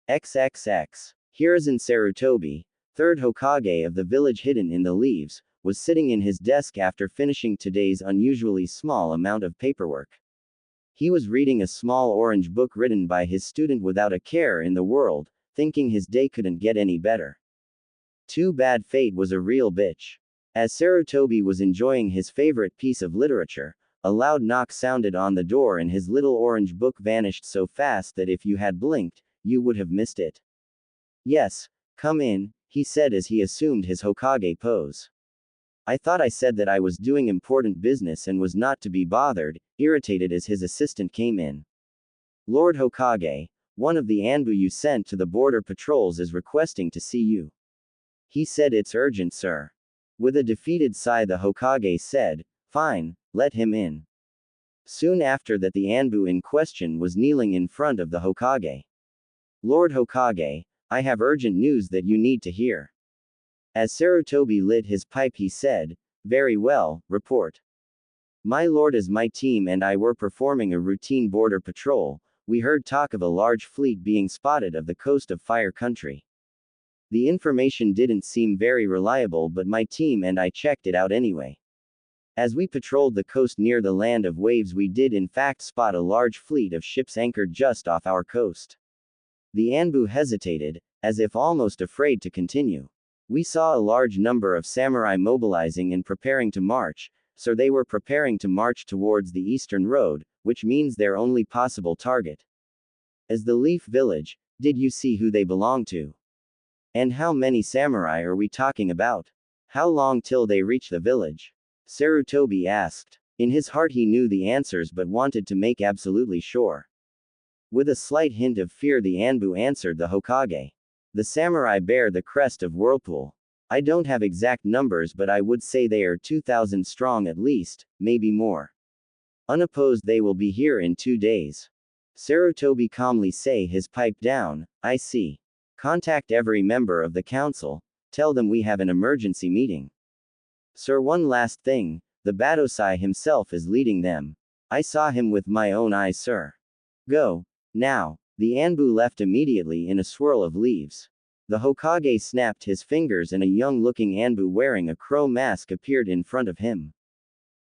XXX. Hiruzen Sarutobi, third Hokage of the village hidden in the leaves, was sitting in his desk after finishing today's unusually small amount of paperwork. He was reading a small orange book written by his student without a care in the world, thinking his day couldn't get any better. Too bad fate was a real bitch. As Sarutobi was enjoying his favorite piece of literature, a loud knock sounded on the door and his little orange book vanished so fast that if you had blinked, you would have missed it. Yes, come in, he said as he assumed his Hokage pose. I thought I said that I was doing important business and was not to be bothered, irritated as his assistant came in. Lord Hokage, one of the Anbu you sent to the border patrols is requesting to see you. He said. It's urgent, sir. With a defeated sigh, the Hokage said, fine, let him in. Soon after that, the Anbu in question was kneeling in front of the Hokage. Lord Hokage, I have urgent news that you need to hear. As Sarutobi lit his pipe, he said, very well, report. My lord, as my team and I were performing a routine border patrol, we heard talk of a large fleet being spotted of the coast of Fire Country. The information didn't seem very reliable, but my team and I checked it out anyway. As we patrolled the coast near the Land of Waves, we did in fact spot a large fleet of ships anchored just off our coast. The Anbu hesitated, as if almost afraid to continue. We saw a large number of samurai mobilizing and preparing to march, so they were preparing to march towards the eastern road, which means their only possible target. As the Leaf Village, did you see who they belong to? And how many samurai are we talking about? How long till they reach the village? Sarutobi asked. In his heart he knew the answers but wanted to make absolutely sure. With a slight hint of fear, the Anbu answered the Hokage. The samurai bear the crest of Whirlpool. I don't have exact numbers, but I would say they are 2,000 strong at least, maybe more. Unopposed, they will be here in 2 days. Sarutobi calmly say his pipe down. I see. Contact every member of the council, tell them we have an emergency meeting. Sir, one last thing, the Batosai himself is leading them. I saw him with my own eyes, sir. Go. Now. The Anbu left immediately in a swirl of leaves. The Hokage snapped his fingers and a young-looking Anbu wearing a crow mask appeared in front of him.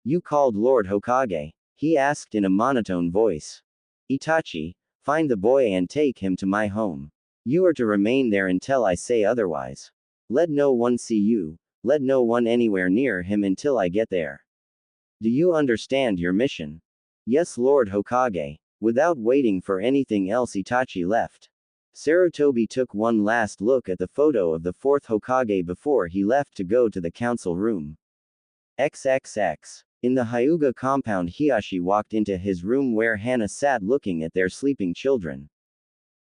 You called Lord Hokage? He asked in a monotone voice. Itachi, find the boy and take him to my home. You are to remain there until I say otherwise. Let no one see you, let no one anywhere near him until I get there. Do you understand your mission? Yes, Lord Hokage. Without waiting for anything else, Itachi left. Sarutobi took one last look at the photo of the fourth Hokage before he left to go to the council room. XXX. In the Hyuga compound, Hiashi walked into his room where Hana sat looking at their sleeping children.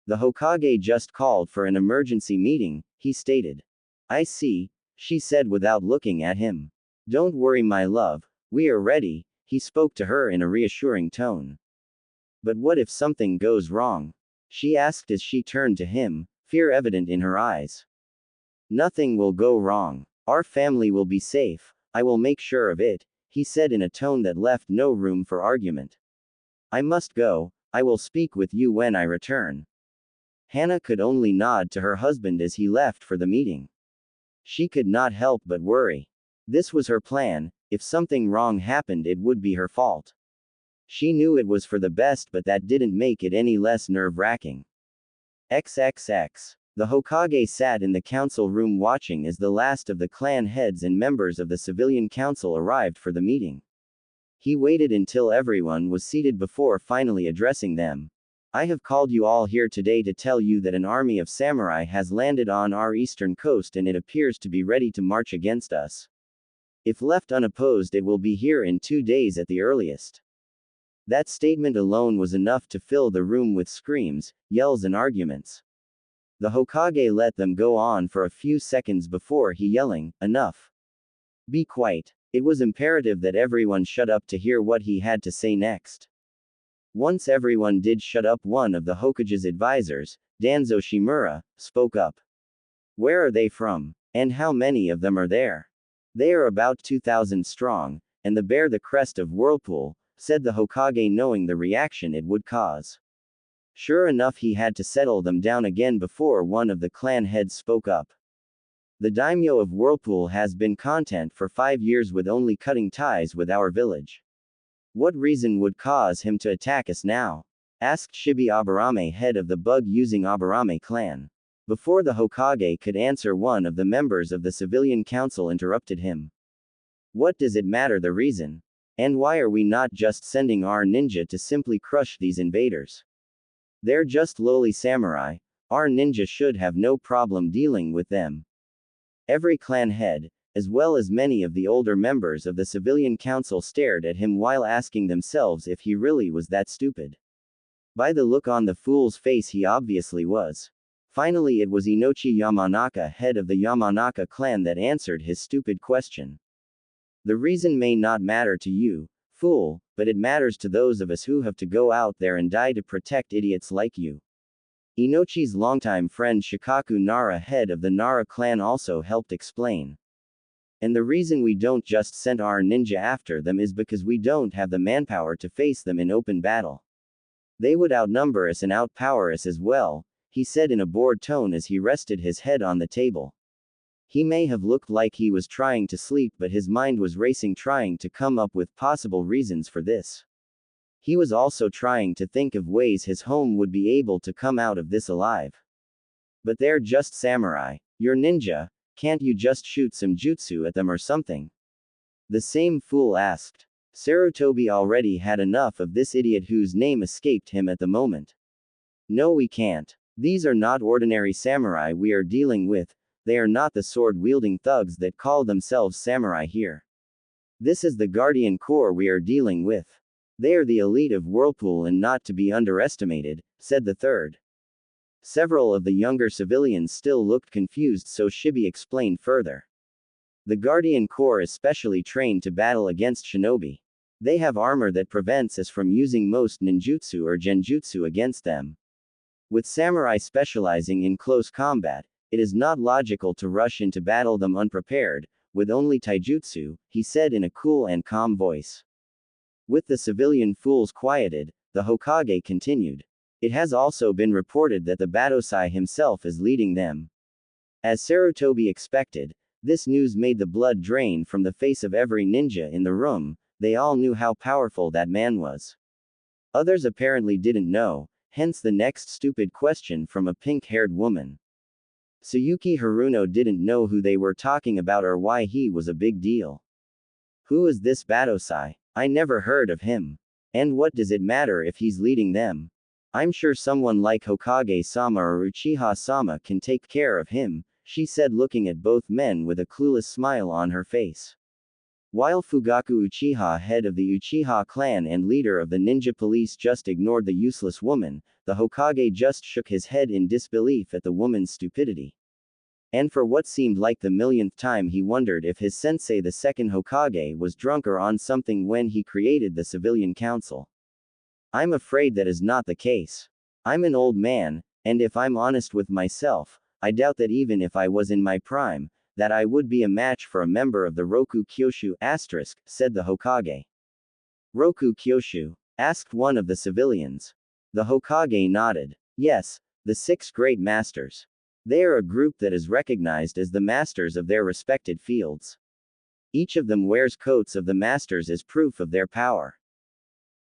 The Hokage just called for an emergency meeting, he stated. I see, she said without looking at him. Don't worry, my love, we are ready, he spoke to her in a reassuring tone. But what if something goes wrong? She asked as she turned to him, fear evident in her eyes. Nothing will go wrong. Our family will be safe, I will make sure of it, he said in a tone that left no room for argument. I must go, I will speak with you when I return. Hana could only nod to her husband as he left for the meeting. She could not help but worry. This was her plan, if something wrong happened it would be her fault. She knew it was for the best, but that didn't make it any less nerve-wracking. XXX. The Hokage sat in the council room watching as the last of the clan heads and members of the civilian council arrived for the meeting. He waited until everyone was seated before finally addressing them. I have called you all here today to tell you that an army of samurai has landed on our eastern coast and it appears to be ready to march against us. If left unopposed, it will be here in 2 days at the earliest. That statement alone was enough to fill the room with screams, yells and arguments. The Hokage let them go on for a few seconds before he yelling, enough. Be quiet. It was imperative that everyone shut up to hear what he had to say next. Once everyone did shut up, one of the Hokage's advisors, Danzo Shimura, spoke up. Where are they from? And how many of them are there? They are about 2,000 strong, and they bear the crest of Whirlpool, said the Hokage, knowing the reaction it would cause. Sure enough, he had to settle them down again before one of the clan heads spoke up. The daimyo of Whirlpool has been content for 5 years with only cutting ties with our village. What reason would cause him to attack us now? Asked Shibi Aburame, head of the bug-using Aburame clan. Before the Hokage could answer, one of the members of the civilian council interrupted him. What does it matter the reason? And why are we not just sending our ninja to simply crush these invaders? They're just lowly samurai, our ninja should have no problem dealing with them. Every clan head, as well as many of the older members of the civilian council, stared at him while asking themselves if he really was that stupid. By the look on the fool's face, he obviously was. Finally, it was Inochi Yamanaka, head of the Yamanaka clan, that answered his stupid question. The reason may not matter to you, fool, but it matters to those of us who have to go out there and die to protect idiots like you. Inochi's longtime friend Shikaku Nara, head of the Nara clan, also helped explain. And the reason we don't just send our ninja after them is because we don't have the manpower to face them in open battle. They would outnumber us and outpower us as well, he said in a bored tone as he rested his head on the table. He may have looked like he was trying to sleep, but his mind was racing, trying to come up with possible reasons for this. He was also trying to think of ways his home would be able to come out of this alive. But they're just samurai. You're ninja, can't you just shoot some jutsu at them or something? The same fool asked. Sarutobi already had enough of this idiot whose name escaped him at the moment. No, we can't. These are not ordinary samurai we are dealing with. They are not the sword-wielding thugs that call themselves samurai here. This is the Guardian Corps we are dealing with. They are the elite of Whirlpool and not to be underestimated, said the third. Several of the younger civilians still looked confused, so Shibi explained further. The Guardian Corps is specially trained to battle against shinobi. They have armor that prevents us from using most ninjutsu or genjutsu against them. With samurai specializing in close combat, it is not logical to rush into battle them unprepared, with only taijutsu, he said in a cool and calm voice. With the civilian fools quieted, the Hokage continued. It has also been reported that the Batosai himself is leading them. As Sarutobi expected, this news made the blood drain from the face of every ninja in the room. They all knew how powerful that man was. Others apparently didn't know, hence the next stupid question from a pink-haired woman. Tsuyuki Haruno didn't know who they were talking about or why he was a big deal. Who is this Batosai? I never heard of him. And what does it matter if he's leading them? I'm sure someone like Hokage-sama or Uchiha-sama can take care of him, she said, looking at both men with a clueless smile on her face. While Fugaku Uchiha, head of the Uchiha clan and leader of the ninja police, just ignored the useless woman, the Hokage just shook his head in disbelief at the woman's stupidity. And for what seemed like the millionth time he wondered if his sensei, the second Hokage, was drunk or on something when he created the civilian council. I'm afraid that is not the case. I'm an old man, and if I'm honest with myself, I doubt that even if I was in my prime, that I would be a match for a member of the Roku Kyoshu, said the Hokage. Roku Kyoshu? Asked one of the civilians. The Hokage nodded. Yes, the 6 great masters. They are a group that is recognized as the masters of their respected fields. Each of them wears coats of the masters as proof of their power.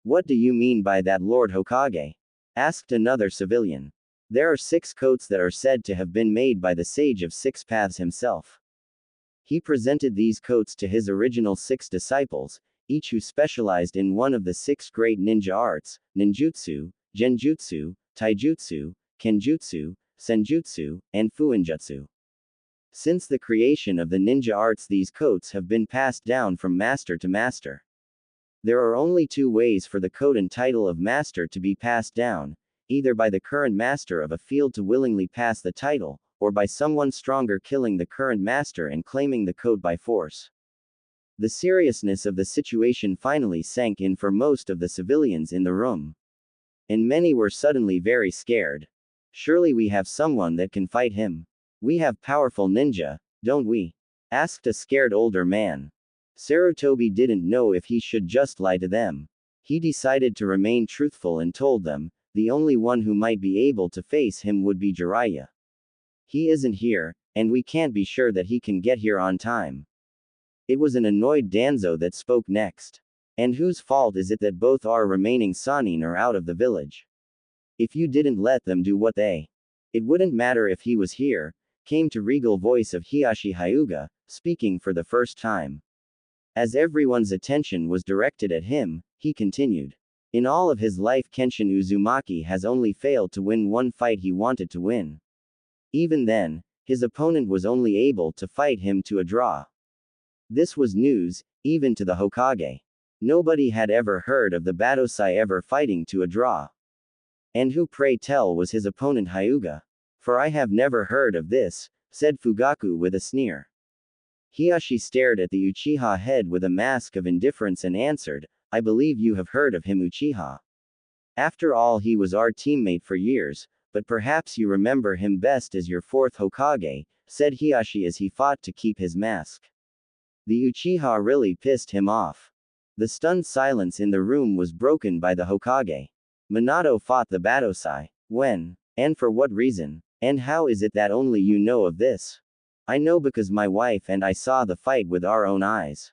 What do you mean by that, Lord Hokage? Asked another civilian. There are 6 coats that are said to have been made by the Sage of 6 Paths himself. He presented these coats to his original 6 disciples, each who specialized in one of the 6 great ninja arts: ninjutsu, genjutsu, taijutsu, kenjutsu, senjutsu, and fuinjutsu. Since the creation of the ninja arts, these coats have been passed down from master to master. There are only 2 ways for the coat and title of master to be passed down, either by the current master of a field to willingly pass the title, or by someone stronger killing the current master and claiming the coat by force. The seriousness of the situation finally sank in for most of the civilians in the room. And many were suddenly very scared. Surely we have someone that can fight him. We have powerful ninja, don't we? Asked a scared older man. Sarutobi didn't know if he should just lie to them. He decided to remain truthful and told them, the only one who might be able to face him would be Jiraiya. He isn't here, and we can't be sure that he can get here on time. It was an annoyed Danzo that spoke next. And whose fault is it that both our remaining Sannin are out of the village? If you didn't let them do what they. It wouldn't matter if he was here, came to regal voice of Hiashi Hyuga, speaking for the first time. As everyone's attention was directed at him, he continued. In all of his life, Kenshin Uzumaki has only failed to win one fight he wanted to win. Even then, his opponent was only able to fight him to a draw. This was news, even to the Hokage. Nobody had ever heard of the Batosai ever fighting to a draw. And who, pray tell, was his opponent Hyuga? For I have never heard of this, said Fugaku with a sneer. Hiashi stared at the Uchiha head with a mask of indifference and answered, I believe you have heard of him, Uchiha. After all, he was our teammate for years, but perhaps you remember him best as your 4th Hokage, said Hiashi as he fought to keep his mask. The Uchiha really pissed him off. The stunned silence in the room was broken by the Hokage. Minato fought the Batosai. When? And for what reason? And how is it that only you know of this? I know because my wife and I saw the fight with our own eyes.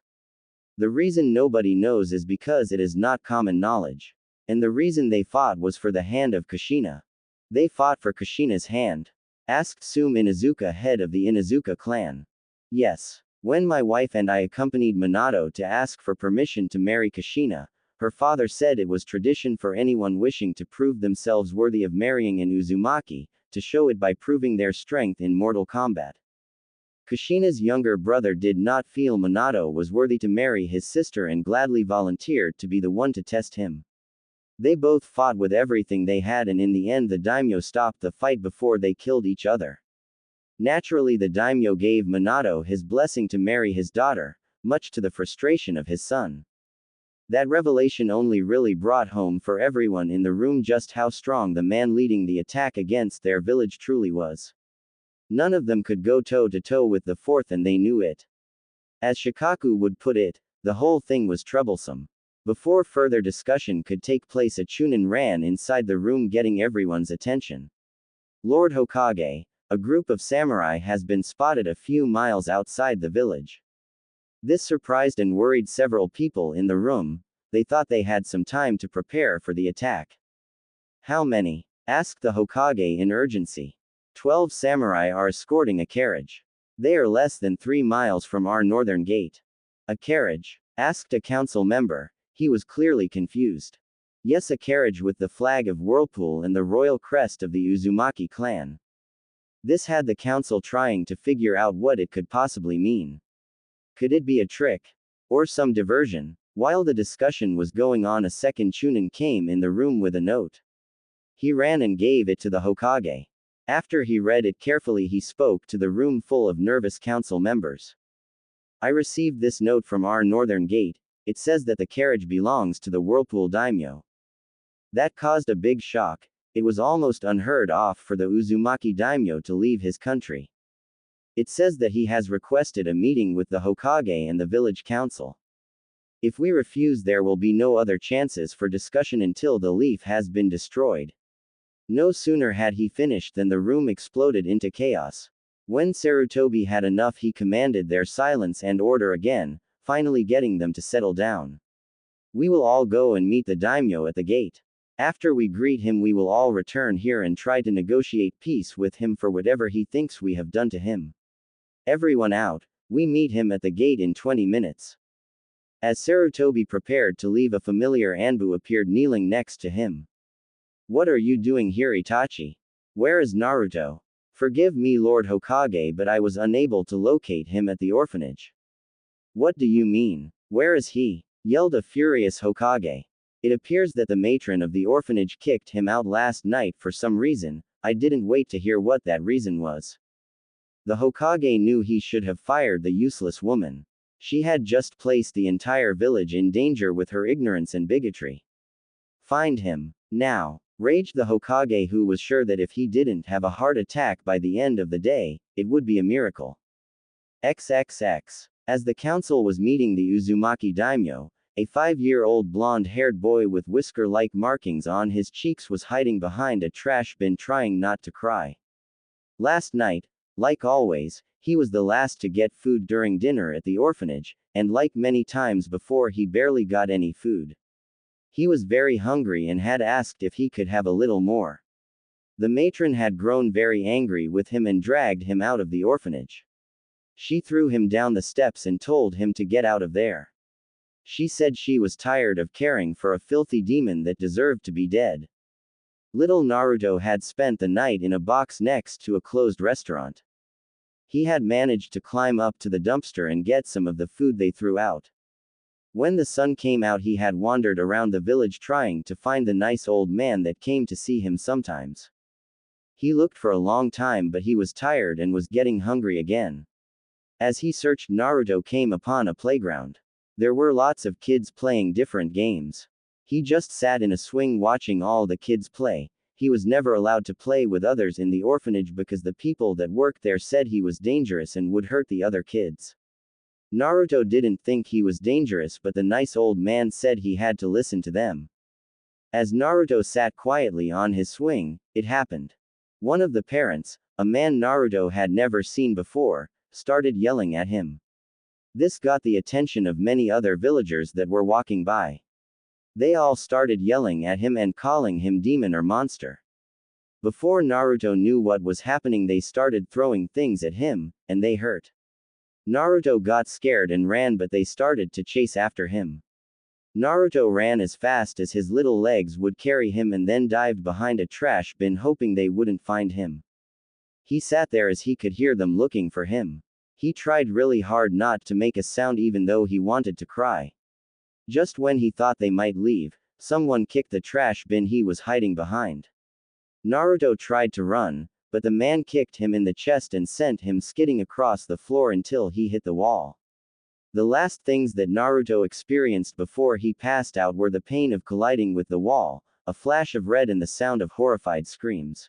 The reason nobody knows is because it is not common knowledge. And the reason they fought was for the hand of Kushina. They fought for Kushina's hand? Asked Sume Inazuka, head of the Inazuka clan. Yes. When my wife and I accompanied Minato to ask for permission to marry Kushina, her father said it was tradition for anyone wishing to prove themselves worthy of marrying an Uzumaki, to show it by proving their strength in mortal combat. Kushina's younger brother did not feel Minato was worthy to marry his sister and gladly volunteered to be the one to test him. They both fought with everything they had, and in the end the daimyo stopped the fight before they killed each other. Naturally, the daimyo gave Minato his blessing to marry his daughter, much to the frustration of his son. That revelation only really brought home for everyone in the room just how strong the man leading the attack against their village truly was. None of them could go toe to toe with the fourth, and they knew it. As Shikaku would put it, the whole thing was troublesome. Before further discussion could take place, a Chunin ran inside the room, getting everyone's attention. Lord Hokage, a group of samurai has been spotted a few miles outside the village. This surprised and worried several people in the room. They thought they had some time to prepare for the attack. How many? Asked the Hokage in urgency. 12 samurai are escorting a carriage. They are less than 3 miles from our northern gate. A carriage? Asked a council member. He was clearly confused. Yes, a carriage with the flag of Whirlpool and the royal crest of the Uzumaki clan. This had the council trying to figure out what it could possibly mean. Could it be a trick? Or some diversion? While the discussion was going on, a second Chunin came in the room with a note. He ran and gave it to the Hokage. After he read it carefully, he spoke to the room full of nervous council members. I received this note from our northern gate. It says that the carriage belongs to the Whirlpool daimyo. That caused a big shock. It was almost unheard of for the Uzumaki daimyo to leave his country. It says that he has requested a meeting with the Hokage and the village council. If we refuse, there will be no other chances for discussion until the leaf has been destroyed. No sooner had he finished than the room exploded into chaos. When Sarutobi had enough, he commanded their silence and order again, finally getting them to settle down. We will all go and meet the daimyo at the gate. After we greet him, we will all return here and try to negotiate peace with him for whatever he thinks we have done to him. Everyone out. We meet him at the gate in 20 minutes. As Sarutobi prepared to leave, a familiar Anbu appeared kneeling next to him. What are you doing here, Itachi? Where is Naruto? Forgive me, Lord Hokage, but I was unable to locate him at the orphanage. What do you mean? Where is he? Yelled a furious Hokage. It appears that the matron of the orphanage kicked him out last night for some reason. I didn't wait to hear what that reason was. The Hokage knew he should have fired the useless woman. She had just placed the entire village in danger with her ignorance and bigotry. Find him. Now. Raged the Hokage, who was sure that if he didn't have a heart attack by the end of the day, it would be a miracle. XXX. As the council was meeting the Uzumaki daimyo, a 5-year-old blonde-haired boy with whisker-like markings on his cheeks was hiding behind a trash bin trying not to cry. Last night, like always, he was the last to get food during dinner at the orphanage, and like many times before, he barely got any food. He was very hungry and had asked if he could have a little more. The matron had grown very angry with him and dragged him out of the orphanage. She threw him down the steps and told him to get out of there. She said she was tired of caring for a filthy demon that deserved to be dead. Little Naruto had spent the night in a box next to a closed restaurant. He had managed to climb up to the dumpster and get some of the food they threw out. When the sun came out, he had wandered around the village trying to find the nice old man that came to see him sometimes. He looked for a long time, but he was tired and was getting hungry again. As he searched, Naruto came upon a playground. There were lots of kids playing different games. He just sat in a swing watching all the kids play. He was never allowed to play with others in the orphanage because the people that worked there said he was dangerous and would hurt the other kids. Naruto didn't think he was dangerous, but the nice old man said he had to listen to them. As Naruto sat quietly on his swing, it happened. One of the parents, a man Naruto had never seen before, started yelling at him. This got the attention of many other villagers that were walking by. They all started yelling at him and calling him demon or monster. Before Naruto knew what was happening, they started throwing things at him, and they hurt. Naruto got scared and ran, but they started to chase after him. Naruto ran as fast as his little legs would carry him and then dived behind a trash bin, hoping they wouldn't find him. He sat there as he could hear them looking for him. He tried really hard not to make a sound even though he wanted to cry. Just when he thought they might leave, someone kicked the trash bin he was hiding behind. Naruto tried to run, but the man kicked him in the chest and sent him skidding across the floor until he hit the wall. The last things that Naruto experienced before he passed out were the pain of colliding with the wall, a flash of red and the sound of horrified screams.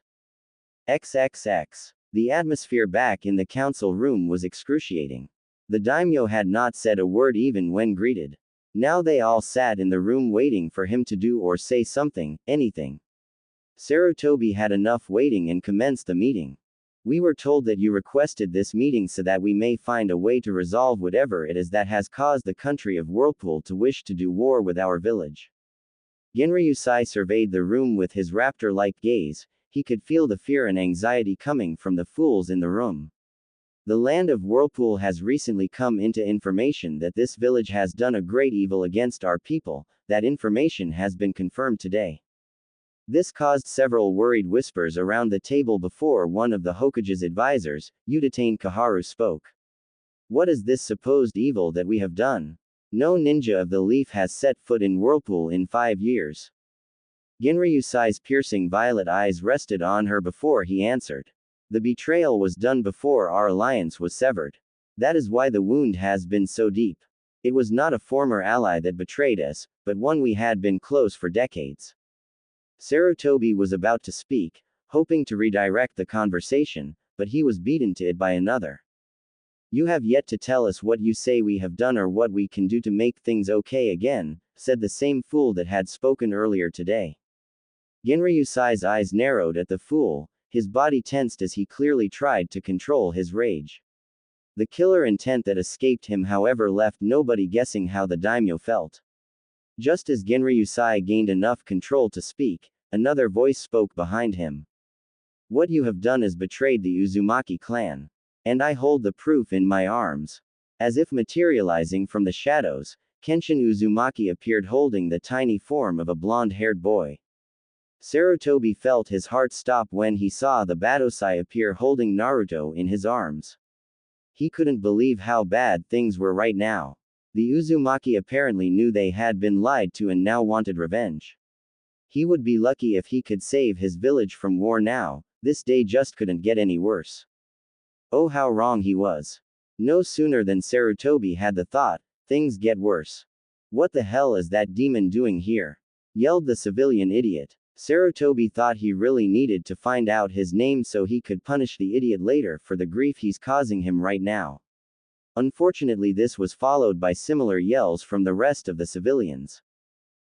XXX. The atmosphere back in the council room was excruciating. The daimyo had not said a word even when greeted. Now they all sat in the room waiting for him to do or say something, anything. Sarutobi had enough waiting and commenced the meeting. We were told that you requested this meeting so that we may find a way to resolve whatever it is that has caused the country of Whirlpool to wish to do war with our village. Genryusai surveyed the room with his raptor-like gaze. He could feel the fear and anxiety coming from the fools in the room. The land of Whirlpool has recently come into information that this village has done a great evil against our people. That information has been confirmed today. This caused several worried whispers around the table before one of the Hokage's advisors, Udatane Kaharu, spoke. What is this supposed evil that we have done? No ninja of the leaf has set foot in Whirlpool in 5 years. Genryusai's piercing violet eyes rested on her before he answered. The betrayal was done before our alliance was severed. That is why the wound has been so deep. It was not a former ally that betrayed us, but one we had been close for decades. Sarutobi was about to speak, hoping to redirect the conversation, but he was beaten to it by another. You have yet to tell us what you say we have done or what we can do to make things okay again, said the same fool that had spoken earlier today. Genryusai's eyes narrowed at the fool, his body tensed as he clearly tried to control his rage. The killer intent that escaped him, however, left nobody guessing how the daimyo felt. Just as Genryusai gained enough control to speak, another voice spoke behind him. What you have done is betrayed the Uzumaki clan. And I hold the proof in my arms. As if materializing from the shadows, Kenshin Uzumaki appeared holding the tiny form of a blonde-haired boy. Sarutobi felt his heart stop when he saw the Badosai appear holding Naruto in his arms. He couldn't believe how bad things were right now. The Uzumaki apparently knew they had been lied to and now wanted revenge. He would be lucky if he could save his village from war now. This day just couldn't get any worse. Oh, how wrong he was. No sooner than Sarutobi had the thought, things get worse. What the hell is that demon doing here? Yelled the civilian idiot. Sarutobi thought he really needed to find out his name so he could punish the idiot later for the grief he's causing him right now. Unfortunately, this was followed by similar yells from the rest of the civilians.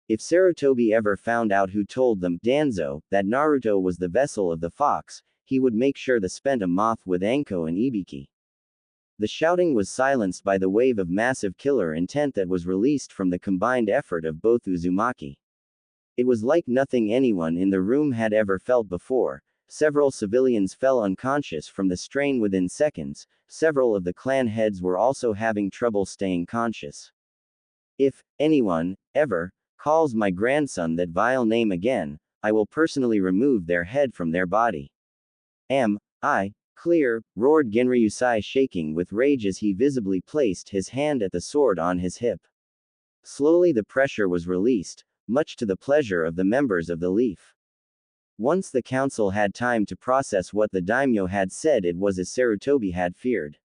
If Sarutobi ever found out who told them, Danzo, that Naruto was the vessel of the fox, he would make sure to spend a moth with Anko and Ibiki. The shouting was silenced by the wave of massive killer intent that was released from the combined effort of both Uzumaki. It was like nothing anyone in the room had ever felt before. Several civilians fell unconscious from the strain within seconds. Several of the clan heads were also having trouble staying conscious. If anyone ever calls my grandson that vile name again, I will personally remove their head from their body. Am I clear? Roared Genryusai, shaking with rage as he visibly placed his hand at the sword on his hip. Slowly the pressure was released, much to the pleasure of the members of the Leaf. Once the council had time to process what the daimyo had said, it was as Sarutobi had feared.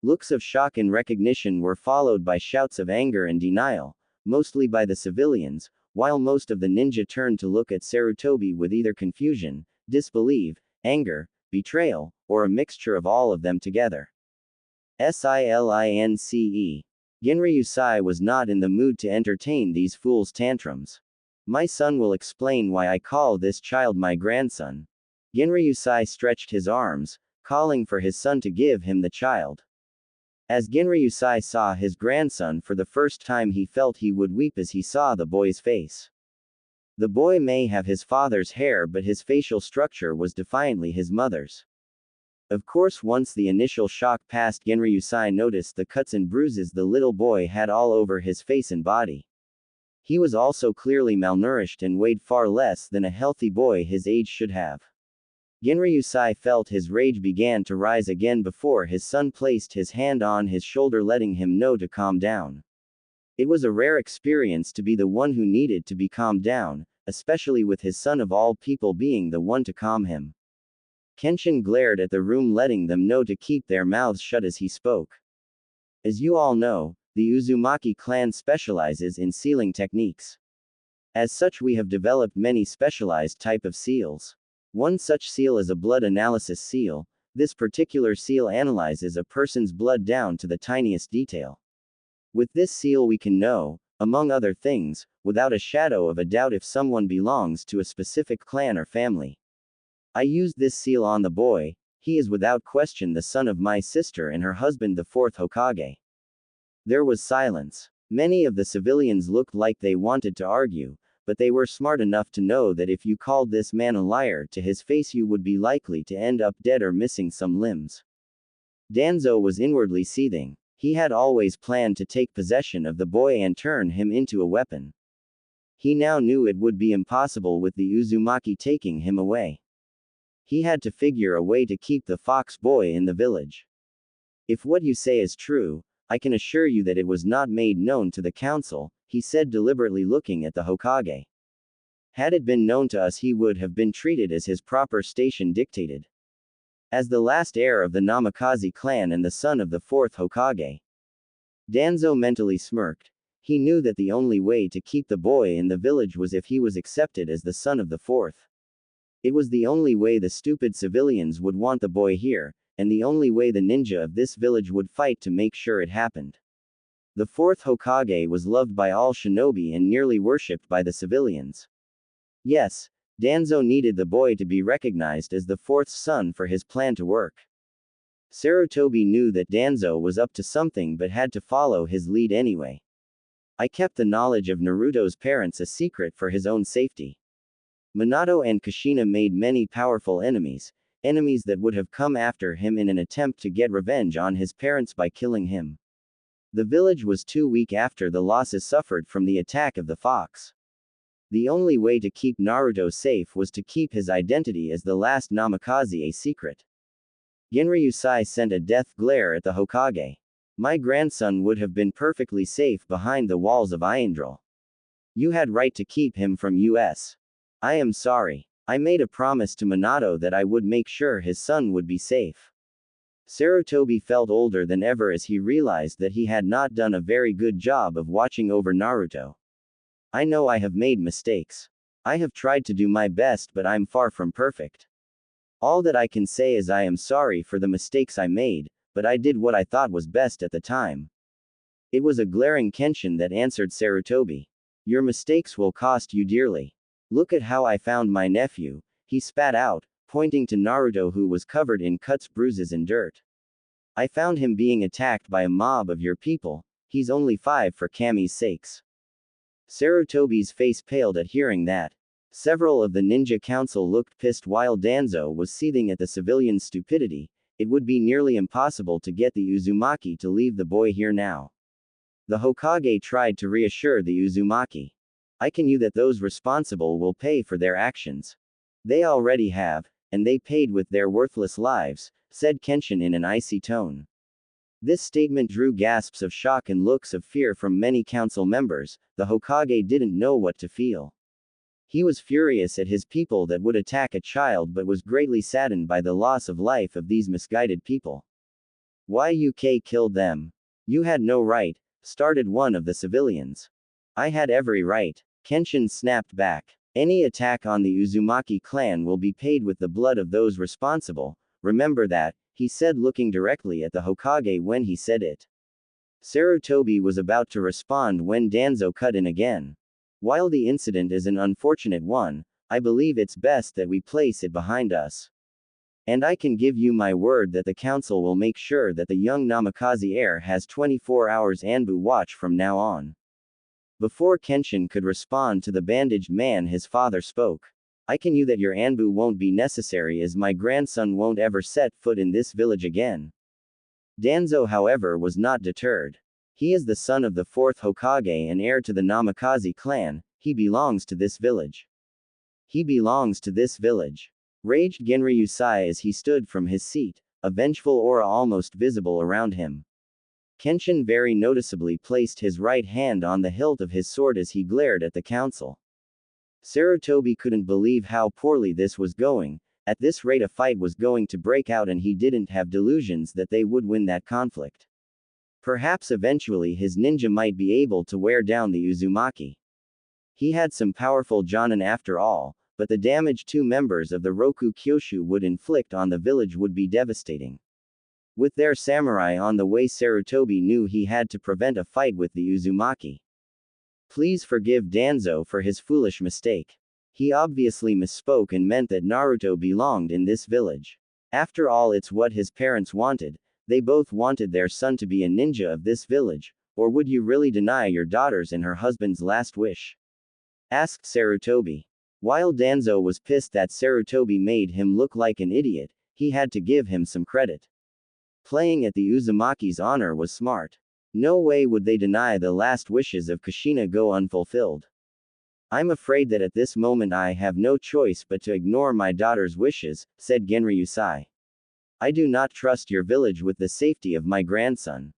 Looks of shock and recognition were followed by shouts of anger and denial, mostly by the civilians, while most of the ninja turned to look at Sarutobi with either confusion, disbelief, anger, betrayal, or a mixture of all of them together. Silince. Genryusai was not in the mood to entertain these fools' tantrums. My son will explain why I call this child my grandson. Genryusai stretched his arms, calling for his son to give him the child. As Genryusai saw his grandson for the first time, he felt he would weep as he saw the boy's face. The boy may have his father's hair, but his facial structure was defiantly his mother's. Of course, once the initial shock passed, Genryusai noticed the cuts and bruises the little boy had all over his face and body. He was also clearly malnourished and weighed far less than a healthy boy his age should have. Genryusai felt his rage began to rise again before his son placed his hand on his shoulder, letting him know to calm down. It was a rare experience to be the one who needed to be calmed down, especially with his son of all people being the one to calm him. Kenshin glared at the room, letting them know to keep their mouths shut as he spoke. As you all know, The Uzumaki clan specializes in sealing techniques. As such, we have developed many specialized type of seals. One such seal is a blood analysis seal. This particular seal analyzes a person's blood down to the tiniest detail. With this seal we can know, among other things, without a shadow of a doubt if someone belongs to a specific clan or family. I used this seal on the boy. He is without question the son of my sister and her husband, the fourth Hokage. There was silence. Many of the civilians looked like they wanted to argue, but they were smart enough to know that if you called this man a liar to his face you would be likely to end up dead or missing some limbs. Danzo was inwardly seething. He had always planned to take possession of the boy and turn him into a weapon. He now knew it would be impossible with the Uzumaki taking him away. He had to figure a way to keep the fox boy in the village. If what you say is true, I can assure you that it was not made known to the council, he said, deliberately looking at the Hokage. Had it been known to us, he would have been treated as his proper station dictated. As the last heir of the Namikaze clan and the son of the fourth Hokage. Danzo mentally smirked. He knew that the only way to keep the boy in the village was if he was accepted as the son of the fourth. It was the only way the stupid civilians would want the boy here, and the only way the ninja of this village would fight to make sure it happened. The fourth Hokage was loved by all shinobi and nearly worshipped by the civilians. Yes, Danzo needed the boy to be recognized as the fourth son for his plan to work. Sarutobi knew that Danzo was up to something but had to follow his lead anyway. I kept the knowledge of Naruto's parents a secret for his own safety. Minato and Kushina made many powerful enemies, enemies that would have come after him in an attempt to get revenge on his parents by killing him. The village was too weak after the losses suffered from the attack of the fox. The only way to keep Naruto safe was to keep his identity as the last Namikaze a secret. Genryusai sent a death glare at the Hokage. My grandson would have been perfectly safe behind the walls of Iandral. You had right to keep him from us. I am sorry. I made a promise to Minato that I would make sure his son would be safe. Sarutobi felt older than ever as he realized that he had not done a very good job of watching over Naruto. I know I have made mistakes. I have tried to do my best, but I'm far from perfect. All that I can say is I am sorry for the mistakes I made, but I did what I thought was best at the time. It was a glaring Kenshin that answered Sarutobi. Your mistakes will cost you dearly. Look at how I found my nephew, he spat out, pointing to Naruto who was covered in cuts, bruises and dirt. I found him being attacked by a mob of your people. He's only 5 for Kami's sakes. Sarutobi's face paled at hearing that. Several of the ninja council looked pissed while Danzo was seething at the civilians' stupidity. It would be nearly impossible to get the Uzumaki to leave the boy here now. The Hokage tried to reassure the Uzumaki. I can you that those responsible will pay for their actions. They already have, and they paid with their worthless lives, said Kenshin in an icy tone. This statement drew gasps of shock and looks of fear from many council members. The Hokage didn't know what to feel. He was furious at his people that would attack a child but was greatly saddened by the loss of life of these misguided people. Why UK killed them? You had no right, started one of the civilians. I had every right. Kenshin snapped back. Any attack on the Uzumaki clan will be paid with the blood of those responsible, remember that, he said looking directly at the Hokage when he said it. Sarutobi was about to respond when Danzo cut in again. While the incident is an unfortunate one, I believe it's best that we place it behind us. And I can give you my word that the council will make sure that the young Namikaze heir has 24 hours Anbu watch from now on. Before Kenshin could respond to the bandaged man, his father spoke. I can you that your Anbu won't be necessary as my grandson won't ever set foot in this village again. Danzo however was not deterred. He is the son of the fourth Hokage and heir to the Namikaze clan, he belongs to this village. He belongs to this village. Raged Genryusai as he stood from his seat, a vengeful aura almost visible around him. Kenshin very noticeably placed his right hand on the hilt of his sword as he glared at the council. Sarutobi couldn't believe how poorly this was going. At this rate a fight was going to break out and he didn't have delusions that they would win that conflict. Perhaps eventually his ninja might be able to wear down the Uzumaki. He had some powerful jonin after all, but the damage 2 members of the Roku Kyoshu would inflict on the village would be devastating. With their samurai on the way, Sarutobi knew he had to prevent a fight with the Uzumaki. Please forgive Danzo for his foolish mistake. He obviously misspoke and meant that Naruto belonged in this village. After all, it's what his parents wanted. They both wanted their son to be a ninja of this village, or would you really deny your daughter's and her husband's last wish? Asked Sarutobi. While Danzo was pissed that Sarutobi made him look like an idiot, he had to give him some credit. Playing at the Uzumaki's honor was smart. No way would they deny the last wishes of Kushina go unfulfilled. I'm afraid that at this moment I have no choice but to ignore my daughter's wishes, said Genryusai. I do not trust your village with the safety of my grandson.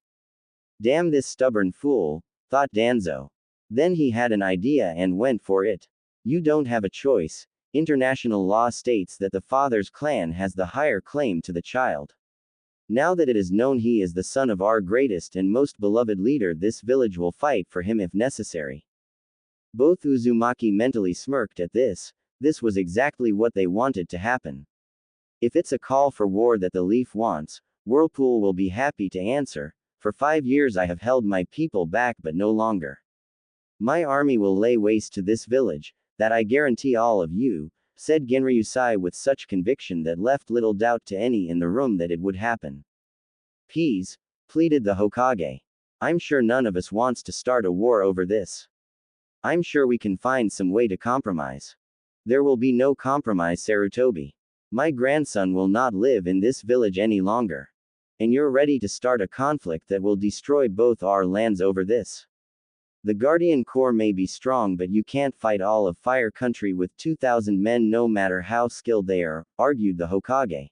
Damn this stubborn fool, thought Danzo. Then he had an idea and went for it. You don't have a choice. International law states that the father's clan has the higher claim to the child. Now that it is known he is the son of our greatest and most beloved leader, this village will fight for him if necessary. Both Uzumaki mentally smirked at this. This was exactly what they wanted to happen. If it's a call for war that the Leaf wants, Whirlpool will be happy to answer. For 5 years I have held my people back, but no longer. My army will lay waste to this village, that I guarantee all of you, said Genryusai with such conviction that left little doubt to any in the room that it would happen. Please, pleaded the Hokage. I'm sure none of us wants to start a war over this. I'm sure we can find some way to compromise. There will be no compromise, Sarutobi. My grandson will not live in this village any longer. And you're ready to start a conflict that will destroy both our lands over this. The Guardian Corps may be strong, but you can't fight all of Fire Country with 2,000 men no matter how skilled they are, argued the Hokage.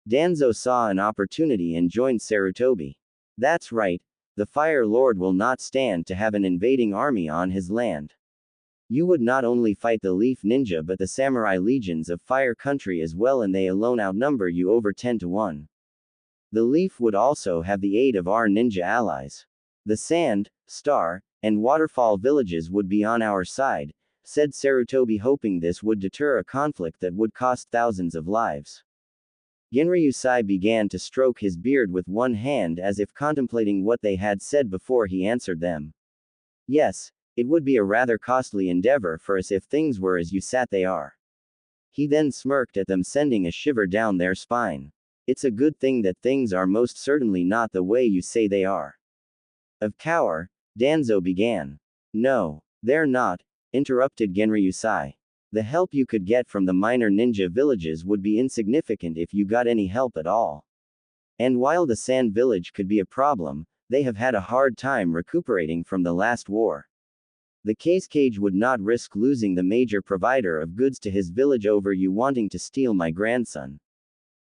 Danzo saw an opportunity and joined Sarutobi. That's right, the Fire Lord will not stand to have an invading army on his land. You would not only fight the Leaf Ninja but the Samurai Legions of Fire Country as well, and they alone outnumber you over 10 to 1. The Leaf would also have the aid of our ninja allies. The Sand, Star, and Waterfall villages would be on our side, said Sarutobi, hoping this would deter a conflict that would cost thousands of lives. Genryusai began to stroke his beard with one hand as if contemplating what they had said before he answered them. Yes, it would be a rather costly endeavor for us if things were as you said they are. He then smirked at them, sending a shiver down their spine. It's a good thing that things are most certainly not the way you say they are. Of cower, Danzo began. No, they're not, interrupted Genryusai. The help you could get from the minor ninja villages would be insignificant if you got any help at all. And while the Sand Village could be a problem, they have had a hard time recuperating from the last war. The Cage would not risk losing the major provider of goods to his village over you wanting to steal my grandson.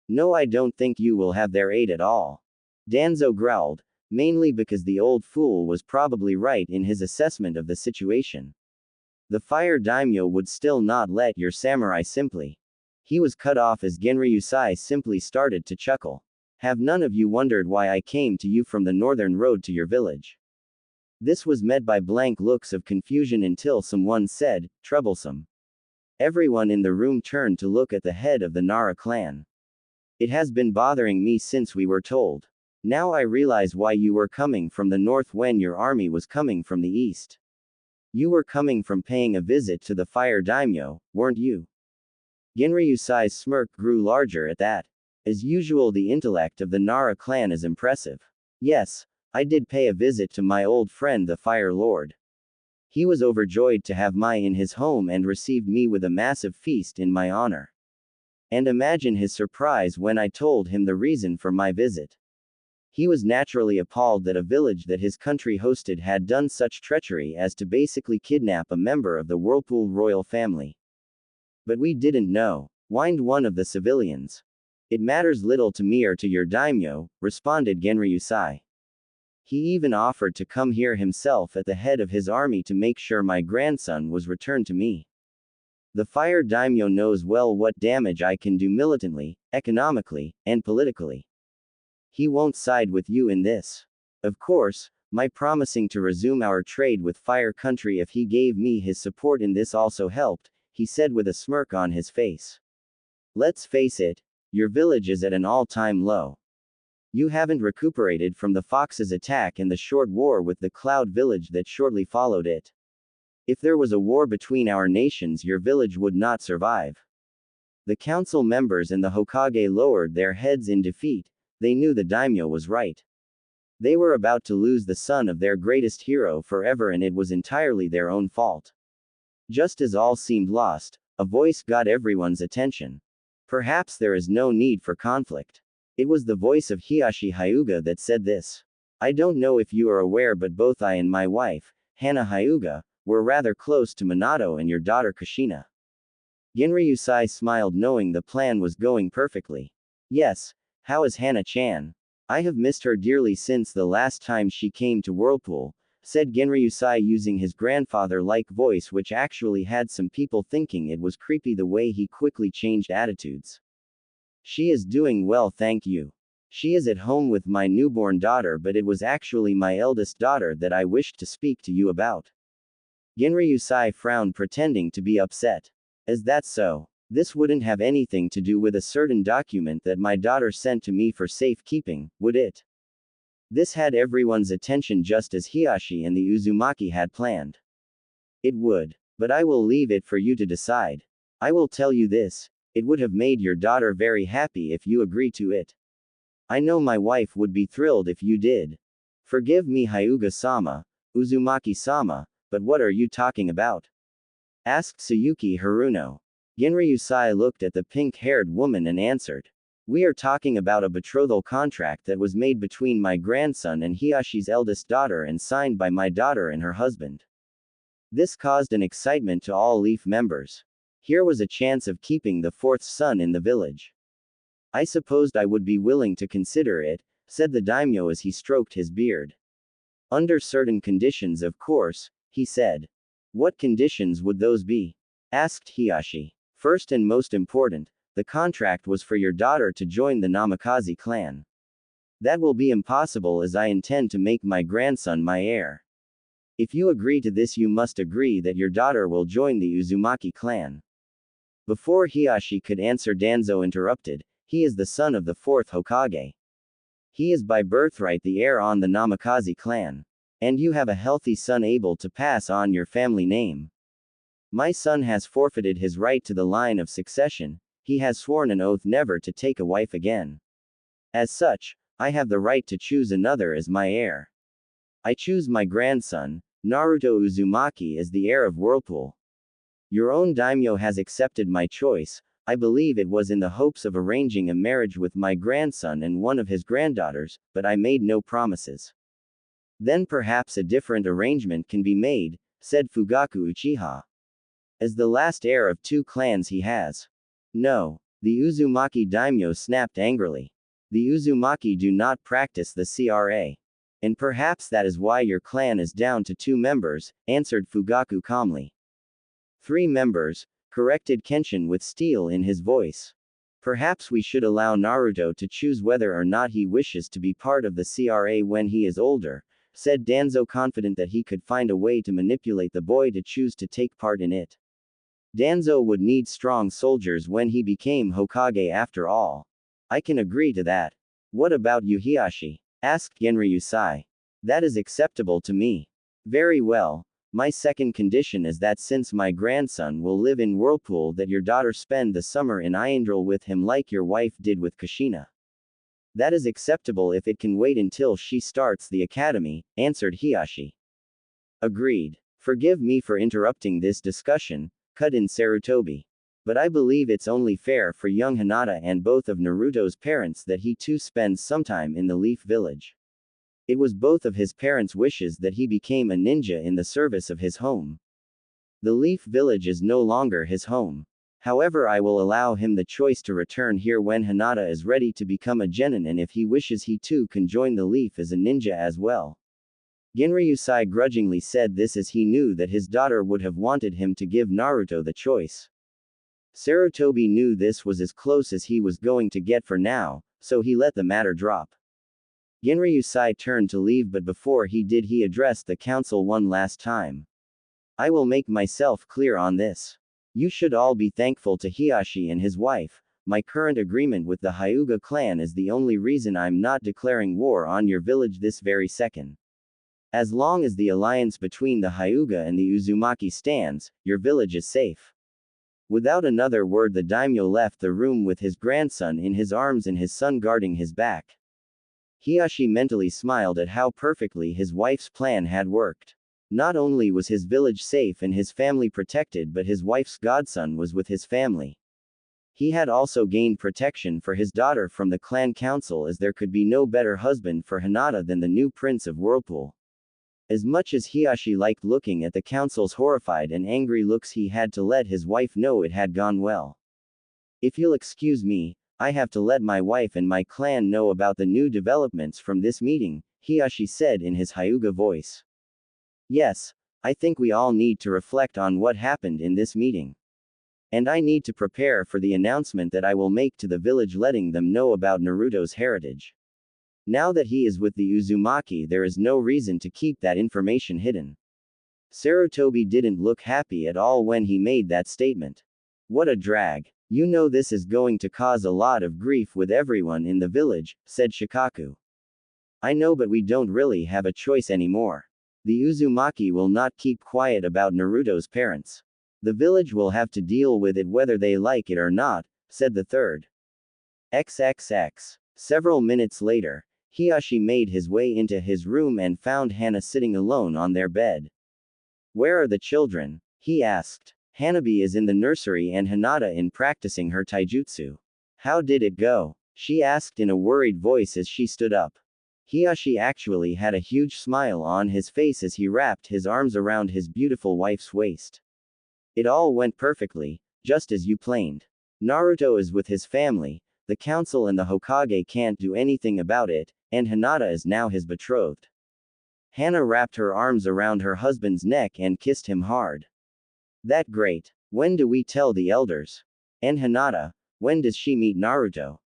No, I don't think you will have their aid at all. Danzo growled, mainly because the old fool was probably right in his assessment of the situation. The Fire Daimyo would still not let your samurai simply. He was cut off as Genryusai simply started to chuckle. Have none of you wondered why I came to you from the northern road to your village? This was met by blank looks of confusion until someone said, troublesome. Everyone in the room turned to look at the head of the Nara clan. It has been bothering me since we were told. Now I realize why you were coming from the north when your army was coming from the east. You were coming from paying a visit to the Fire Daimyo, weren't you? Genryusai's smirk grew larger at that. As usual, the intellect of the Nara clan is impressive. Yes, I did pay a visit to my old friend the Fire Lord. He was overjoyed to have me in his home and received me with a massive feast in my honor. And imagine his surprise when I told him the reason for my visit. He was naturally appalled that a village that his country hosted had done such treachery as to basically kidnap a member of the Whirlpool royal family. But we didn't know, whined one of the civilians. It matters little to me or to your daimyo, responded Genryusai. He even offered to come here himself at the head of his army to make sure my grandson was returned to me. The Fire Daimyo knows well what damage I can do militantly, economically, and politically. He won't side with you in this. Of course, my promising to resume our trade with Fire Country if he gave me his support in this also helped, he said with a smirk on his face. Let's face it, your village is at an all-time low. You haven't recuperated from the Fox's attack and the short war with the Cloud Village that shortly followed it. If there was a war between our nations, your village would not survive. The council members and the Hokage lowered their heads in defeat. They knew the daimyo was right. They were about to lose the son of their greatest hero forever, and it was entirely their own fault. Just as all seemed lost, a voice got everyone's attention. Perhaps there is no need for conflict. It was the voice of Hiashi Hyuga that said this. I don't know if you are aware, but both I and my wife, Hana Hyuga, were rather close to Minato and your daughter Kushina. Genryusai smiled, knowing the plan was going perfectly. Yes, how is Hana-chan? I have missed her dearly since the last time she came to Whirlpool, said Genryusai using his grandfather-like voice, which actually had some people thinking it was creepy the way he quickly changed attitudes. She is doing well, thank you. She is at home with my newborn daughter, but it was actually my eldest daughter that I wished to speak to you about. Genryusai frowned, pretending to be upset. Is that so? This wouldn't have anything to do with a certain document that my daughter sent to me for safekeeping, would it? This had everyone's attention, just as Hiashi and the Uzumaki had planned. It would. But I will leave it for you to decide. I will tell you this, it would have made your daughter very happy if you agree to it. I know my wife would be thrilled if you did. Forgive me, Hyuga-sama, Uzumaki-sama, but what are you talking about? Asked Tsuyuki Haruno. Genryusai looked at the pink-haired woman and answered. We are talking about a betrothal contract that was made between my grandson and Hiashi's eldest daughter and signed by my daughter and her husband. This caused an excitement to all Leaf members. Here was a chance of keeping the fourth son in the village. I supposed I would be willing to consider it, said the daimyo as he stroked his beard. Under certain conditions, of course, he said. What conditions would those be? Asked Hiashi. First and most important, the contract was for your daughter to join the Namikaze clan. That will be impossible, as I intend to make my grandson my heir. If you agree to this, you must agree that your daughter will join the Uzumaki clan. Before Hiashi could answer, Danzo interrupted. He is the son of the fourth Hokage. He is by birthright the heir on the Namikaze clan. And you have a healthy son able to pass on your family name. My son has forfeited his right to the line of succession. He has sworn an oath never to take a wife again. As such, I have the right to choose another as my heir. I choose my grandson, Naruto Uzumaki, as the heir of Whirlpool. Your own daimyo has accepted my choice. I believe it was in the hopes of arranging a marriage with my grandson and one of his granddaughters, but I made no promises. Then perhaps a different arrangement can be made, said Fugaku Uchiha. As the last heir of two clans he has. No. The Uzumaki daimyo snapped angrily. The Uzumaki do not practice the CRA. And perhaps that is why your clan is down to 2 members, answered Fugaku calmly. 3 members, corrected Kenshin with steel in his voice. Perhaps we should allow Naruto to choose whether or not he wishes to be part of the CRA when he is older, said Danzo, confident that he could find a way to manipulate the boy to choose to take part in it. Danzo would need strong soldiers when he became Hokage after all. I can agree to that. What about you, Hiashi? Asked Genryusai. That is acceptable to me. Very well. My second condition is that since my grandson will live in Whirlpool, that your daughter spend the summer in Iandril with him like your wife did with Kushina. That is acceptable if it can wait until she starts the academy, answered Hiashi. Agreed. Forgive me for interrupting this discussion, cut in Sarutobi. But I believe it's only fair for young Hinata and both of Naruto's parents that he too spends some time in the Leaf Village. It was both of his parents' wishes that he became a ninja in the service of his home. The Leaf Village is no longer his home. However, I will allow him the choice to return here when Hinata is ready to become a genin, and if he wishes, he too can join the Leaf as a ninja as well. Genryusai grudgingly said this as he knew that his daughter would have wanted him to give Naruto the choice. Sarutobi knew this was as close as he was going to get for now, so he let the matter drop. Genryusai turned to leave, but before he did, he addressed the council one last time. I will make myself clear on this. You should all be thankful to Hiyashi and his wife. My current agreement with the Hyuga clan is the only reason I'm not declaring war on your village this very second. As long as the alliance between the Hyuga and the Uzumaki stands, your village is safe. Without another word, the daimyo left the room with his grandson in his arms and his son guarding his back. Hiyashi mentally smiled at how perfectly his wife's plan had worked. Not only was his village safe and his family protected, but his wife's godson was with his family. He had also gained protection for his daughter from the clan council, as there could be no better husband for Hinata than the new prince of Whirlpool. As much as Hiyashi liked looking at the council's horrified and angry looks, he had to let his wife know it had gone well. If you'll excuse me, I have to let my wife and my clan know about the new developments from this meeting, Hiyashi said in his Hyuga voice. Yes, I think we all need to reflect on what happened in this meeting. And I need to prepare for the announcement that I will make to the village, letting them know about Naruto's heritage. Now that he is with the Uzumaki, there is no reason to keep that information hidden. Sarutobi didn't look happy at all when he made that statement. What a drag. You know this is going to cause a lot of grief with everyone in the village, said Shikaku. I know, but we don't really have a choice anymore. The Uzumaki will not keep quiet about Naruto's parents. The village will have to deal with it whether they like it or not, said the third. XXX. Several minutes later, Hiyashi made his way into his room and found Hana sitting alone on their bed. Where are the children? He asked. Hanabi is in the nursery and Hinata in practicing her taijutsu. How did it go? She asked in a worried voice as she stood up. Hiyashi actually had a huge smile on his face as he wrapped his arms around his beautiful wife's waist. It all went perfectly, just as you planned. Naruto is with his family, the council and the Hokage can't do anything about it, and Hinata is now his betrothed. Hana wrapped her arms around her husband's neck and kissed him hard. That great. When do we tell the elders? And Hinata, when does she meet Naruto?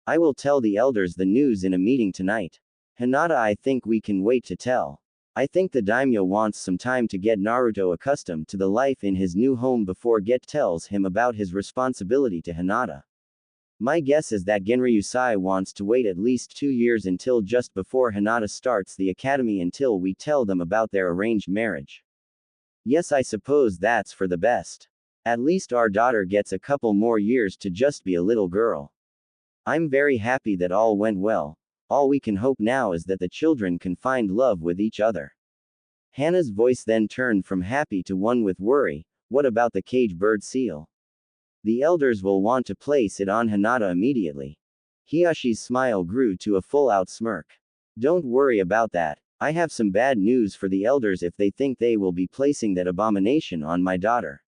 I will tell the elders the news in a meeting tonight. Hinata, I think we can wait to tell. I think the daimyo wants some time to get Naruto accustomed to the life in his new home before Get tells him about his responsibility to Hinata. My guess is that Genryusai wants to wait at least 2 years until just before Hinata starts the academy until we tell them about their arranged marriage. Yes, I suppose that's for the best. At least our daughter gets a couple more years to just be a little girl. I'm very happy that all went well. All we can hope now is that the children can find love with each other. Hana's voice then turned from happy to one with worry. What about the cage bird seal? The elders will want to place it on Hinata immediately. Hiyashi's smile grew to a full-out smirk. Don't worry about that. I have some bad news for the elders if they think they will be placing that abomination on my daughter.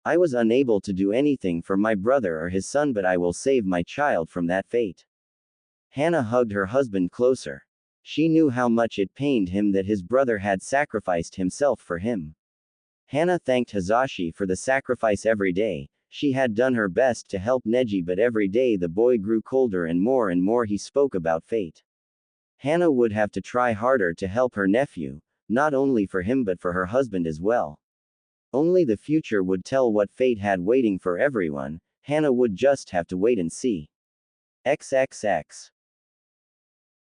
I was unable to do anything for my brother or his son, but I will save my child from that fate. Hana hugged her husband closer. She knew how much it pained him that his brother had sacrificed himself for him. Hana thanked Hizashi for the sacrifice every day. She had done her best to help Neji, but every day the boy grew colder and more he spoke about fate. Hana would have to try harder to help her nephew, not only for him but for her husband as well. Only the future would tell what fate had waiting for everyone. Hana would just have to wait and see. XXX.